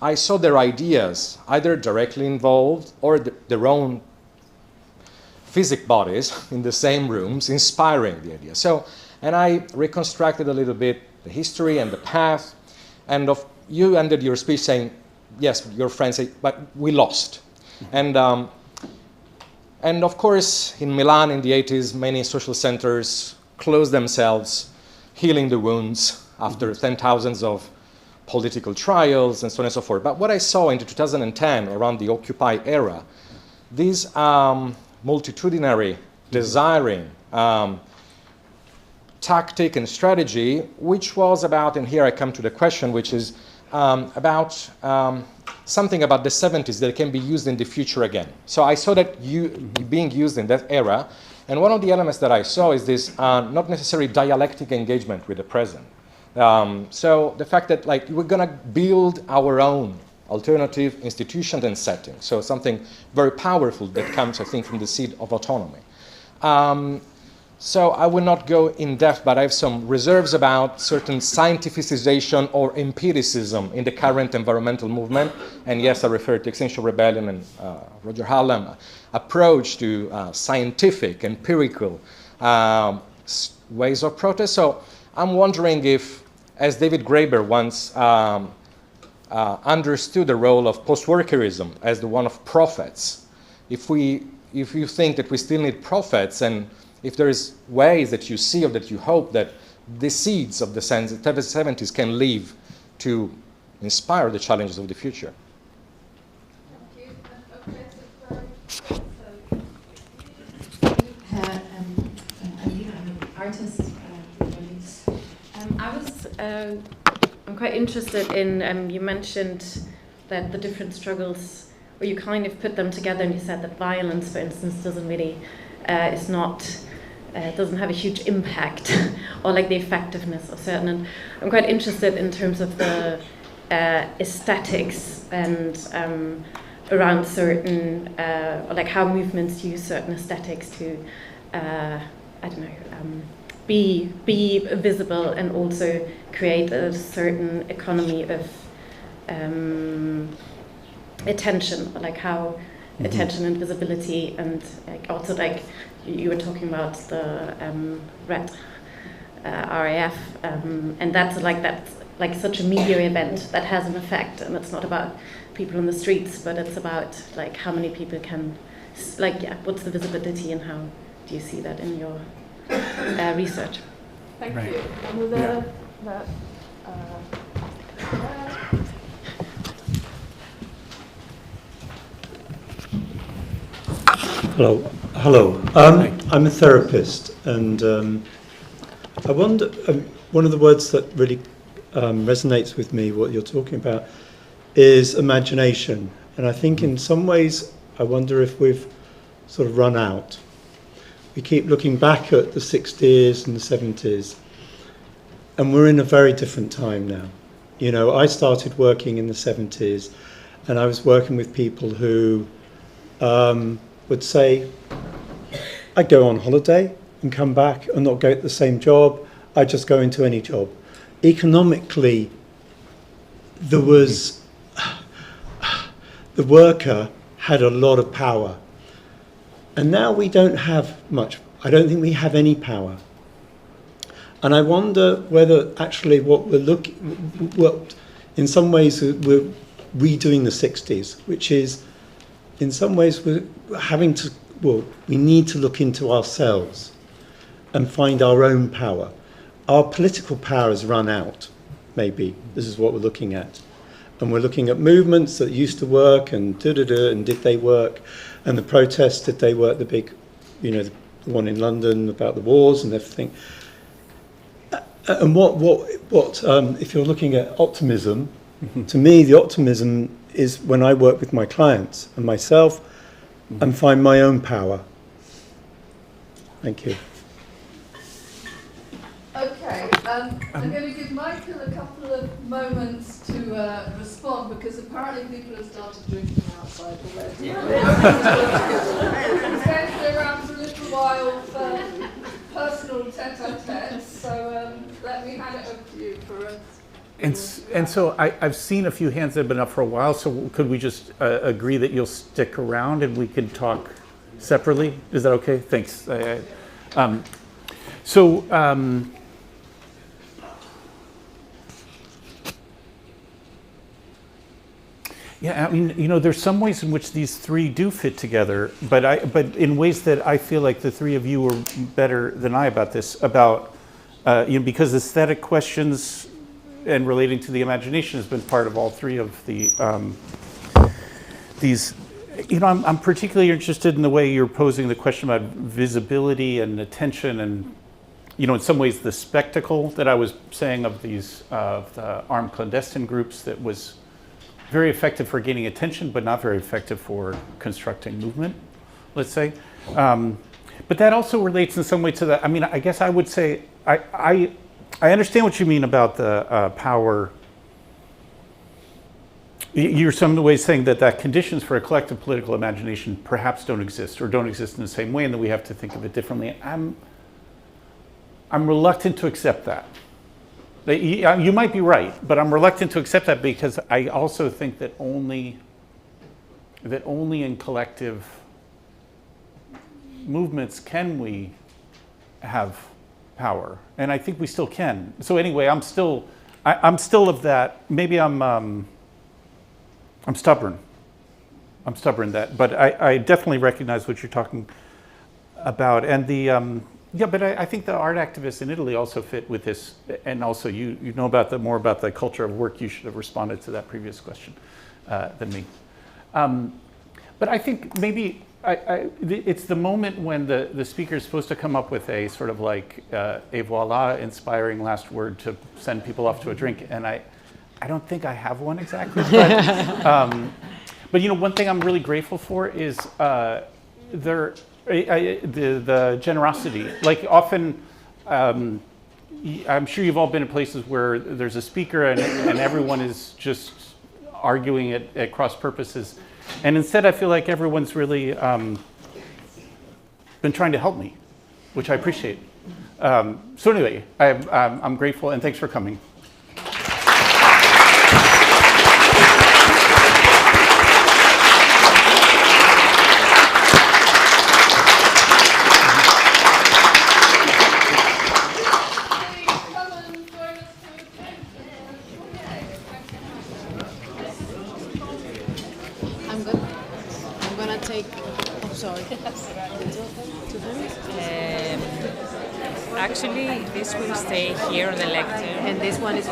I saw their ideas either directly involved or their own physic bodies in the same rooms inspiring the idea. And I reconstructed a little bit the history and the path, and you ended your speech saying, yes, your friends say, but we lost. Mm-hmm. And of course, in Milan in the 80s, many social centers closed themselves, healing the wounds after 10,000s of political trials and so on and so forth. But what I saw in 2010, around the Occupy era, these multitudinary, desiring tactic and strategy, which was about, and here I come to the question, which is about something about the 70s that can be used in the future again. So I saw that being used in that era, and one of the elements that I saw is this not necessarily dialectic engagement with the present. So the fact that, like, we're going to build our own alternative institutions and settings. So something very powerful that comes, I think, from the seed of autonomy. So I will not go in depth, but I have some reserves about certain scientificization or empiricism in the current environmental movement. And yes, I refer to Extinction Rebellion and Roger Hallam approach to scientific, empirical ways of protest. So I'm wondering if, as David Graeber once understood the role of post-workerism as the one of prophets, if you think that we still need prophets, and if there is ways that you see or that you hope that the seeds of the 70s can live to inspire the challenges of the future. Artist. I'm quite interested in, you mentioned that the different struggles, or you kind of put them together, and you said that violence, for instance, doesn't really, doesn't have a huge impact or like the effectiveness of certain. And I'm quite interested in terms of the aesthetics and around certain, like how movements use certain aesthetics to, I don't know, be visible and also create a certain economy of attention, like how attention and visibility, and like also like you were talking about the red RAF, and that's like such a media event that has an effect, and it's not about people on the streets, but it's about like how many people can, like, yeah, what's the visibility and how do you see that in your research? Thank Right. you. And with that, Hello. I'm a therapist, and I wonder, one of the words that really resonates with me, what you're talking about, is imagination. And I think in some ways, I wonder if we've sort of run out. We keep looking back at the 60s and the 70s, and we're in a very different time now. You know, I started working in the 70s, and I was working with people who would say, I'd go on holiday and come back and not go to the same job, I'd just go into any job. Economically, there was, the worker had a lot of power. And now we don't have much. I don't think we have any power. And I wonder whether actually what in some ways we're redoing the 60s, which is in some ways we're having to, we need to look into ourselves and find our own power. Our political power has run out, maybe. This is what we're looking at. And we're looking at movements that used to work and and did they work? And the protests, did they work? The big, you know, the one in London about the wars and everything. And if you're looking at optimism, to me, the optimism is when I work with my clients and myself and find my own power. Thank you. okay, I'm going to give Michael a couple of moments to respond, because apparently people have started drinking outside already. It's going to be around for a little while for personal tete-a-tetes, so let me hand it over to you for us. And so I've seen a few hands that have been up for a while, so could we just agree that you'll stick around and we can talk separately? Is that okay? Thanks. Yeah, I mean, you know, there's some ways in which these three do fit together, but in ways that I feel like the three of you are better than I about this, about, because aesthetic questions and relating to the imagination has been part of all three of the, these, I'm particularly interested in the way you're posing the question about visibility and attention and, in some ways the spectacle that I was saying of these, of the armed clandestine groups that was very effective for gaining attention, but not very effective for constructing movement, let's say. But that also relates in some way to that. I mean, I guess I would say, I understand what you mean about the power. You're some ways saying that conditions for a collective political imagination perhaps don't exist, or don't exist in the same way, and that we have to think of it differently. I'm reluctant to accept that. You might be right, but I'm reluctant to accept that because I also think that only in collective movements can we have power, and I think we still can. So anyway, I'm still of that. Maybe I'm stubborn. I'm stubborn that, but I definitely recognize what you're talking about, and the. Yeah, but I think the art activists in Italy also fit with this, and also you know more about the culture of work. You should have responded to that previous question than me. But I think maybe it's the moment when the speaker is supposed to come up with a sort of like a voila inspiring last word to send people off to a drink, and I don't think I have one exactly. But one thing I'm really grateful for is the generosity. Like often, I'm sure you've all been in places where there's a speaker and everyone is just arguing at cross purposes. And instead, I feel like everyone's really been trying to help me, which I appreciate. So anyway, I'm grateful, and thanks for coming. I'm gonna take. Oh, sorry. Actually, this will stay here on the lectern. And this one is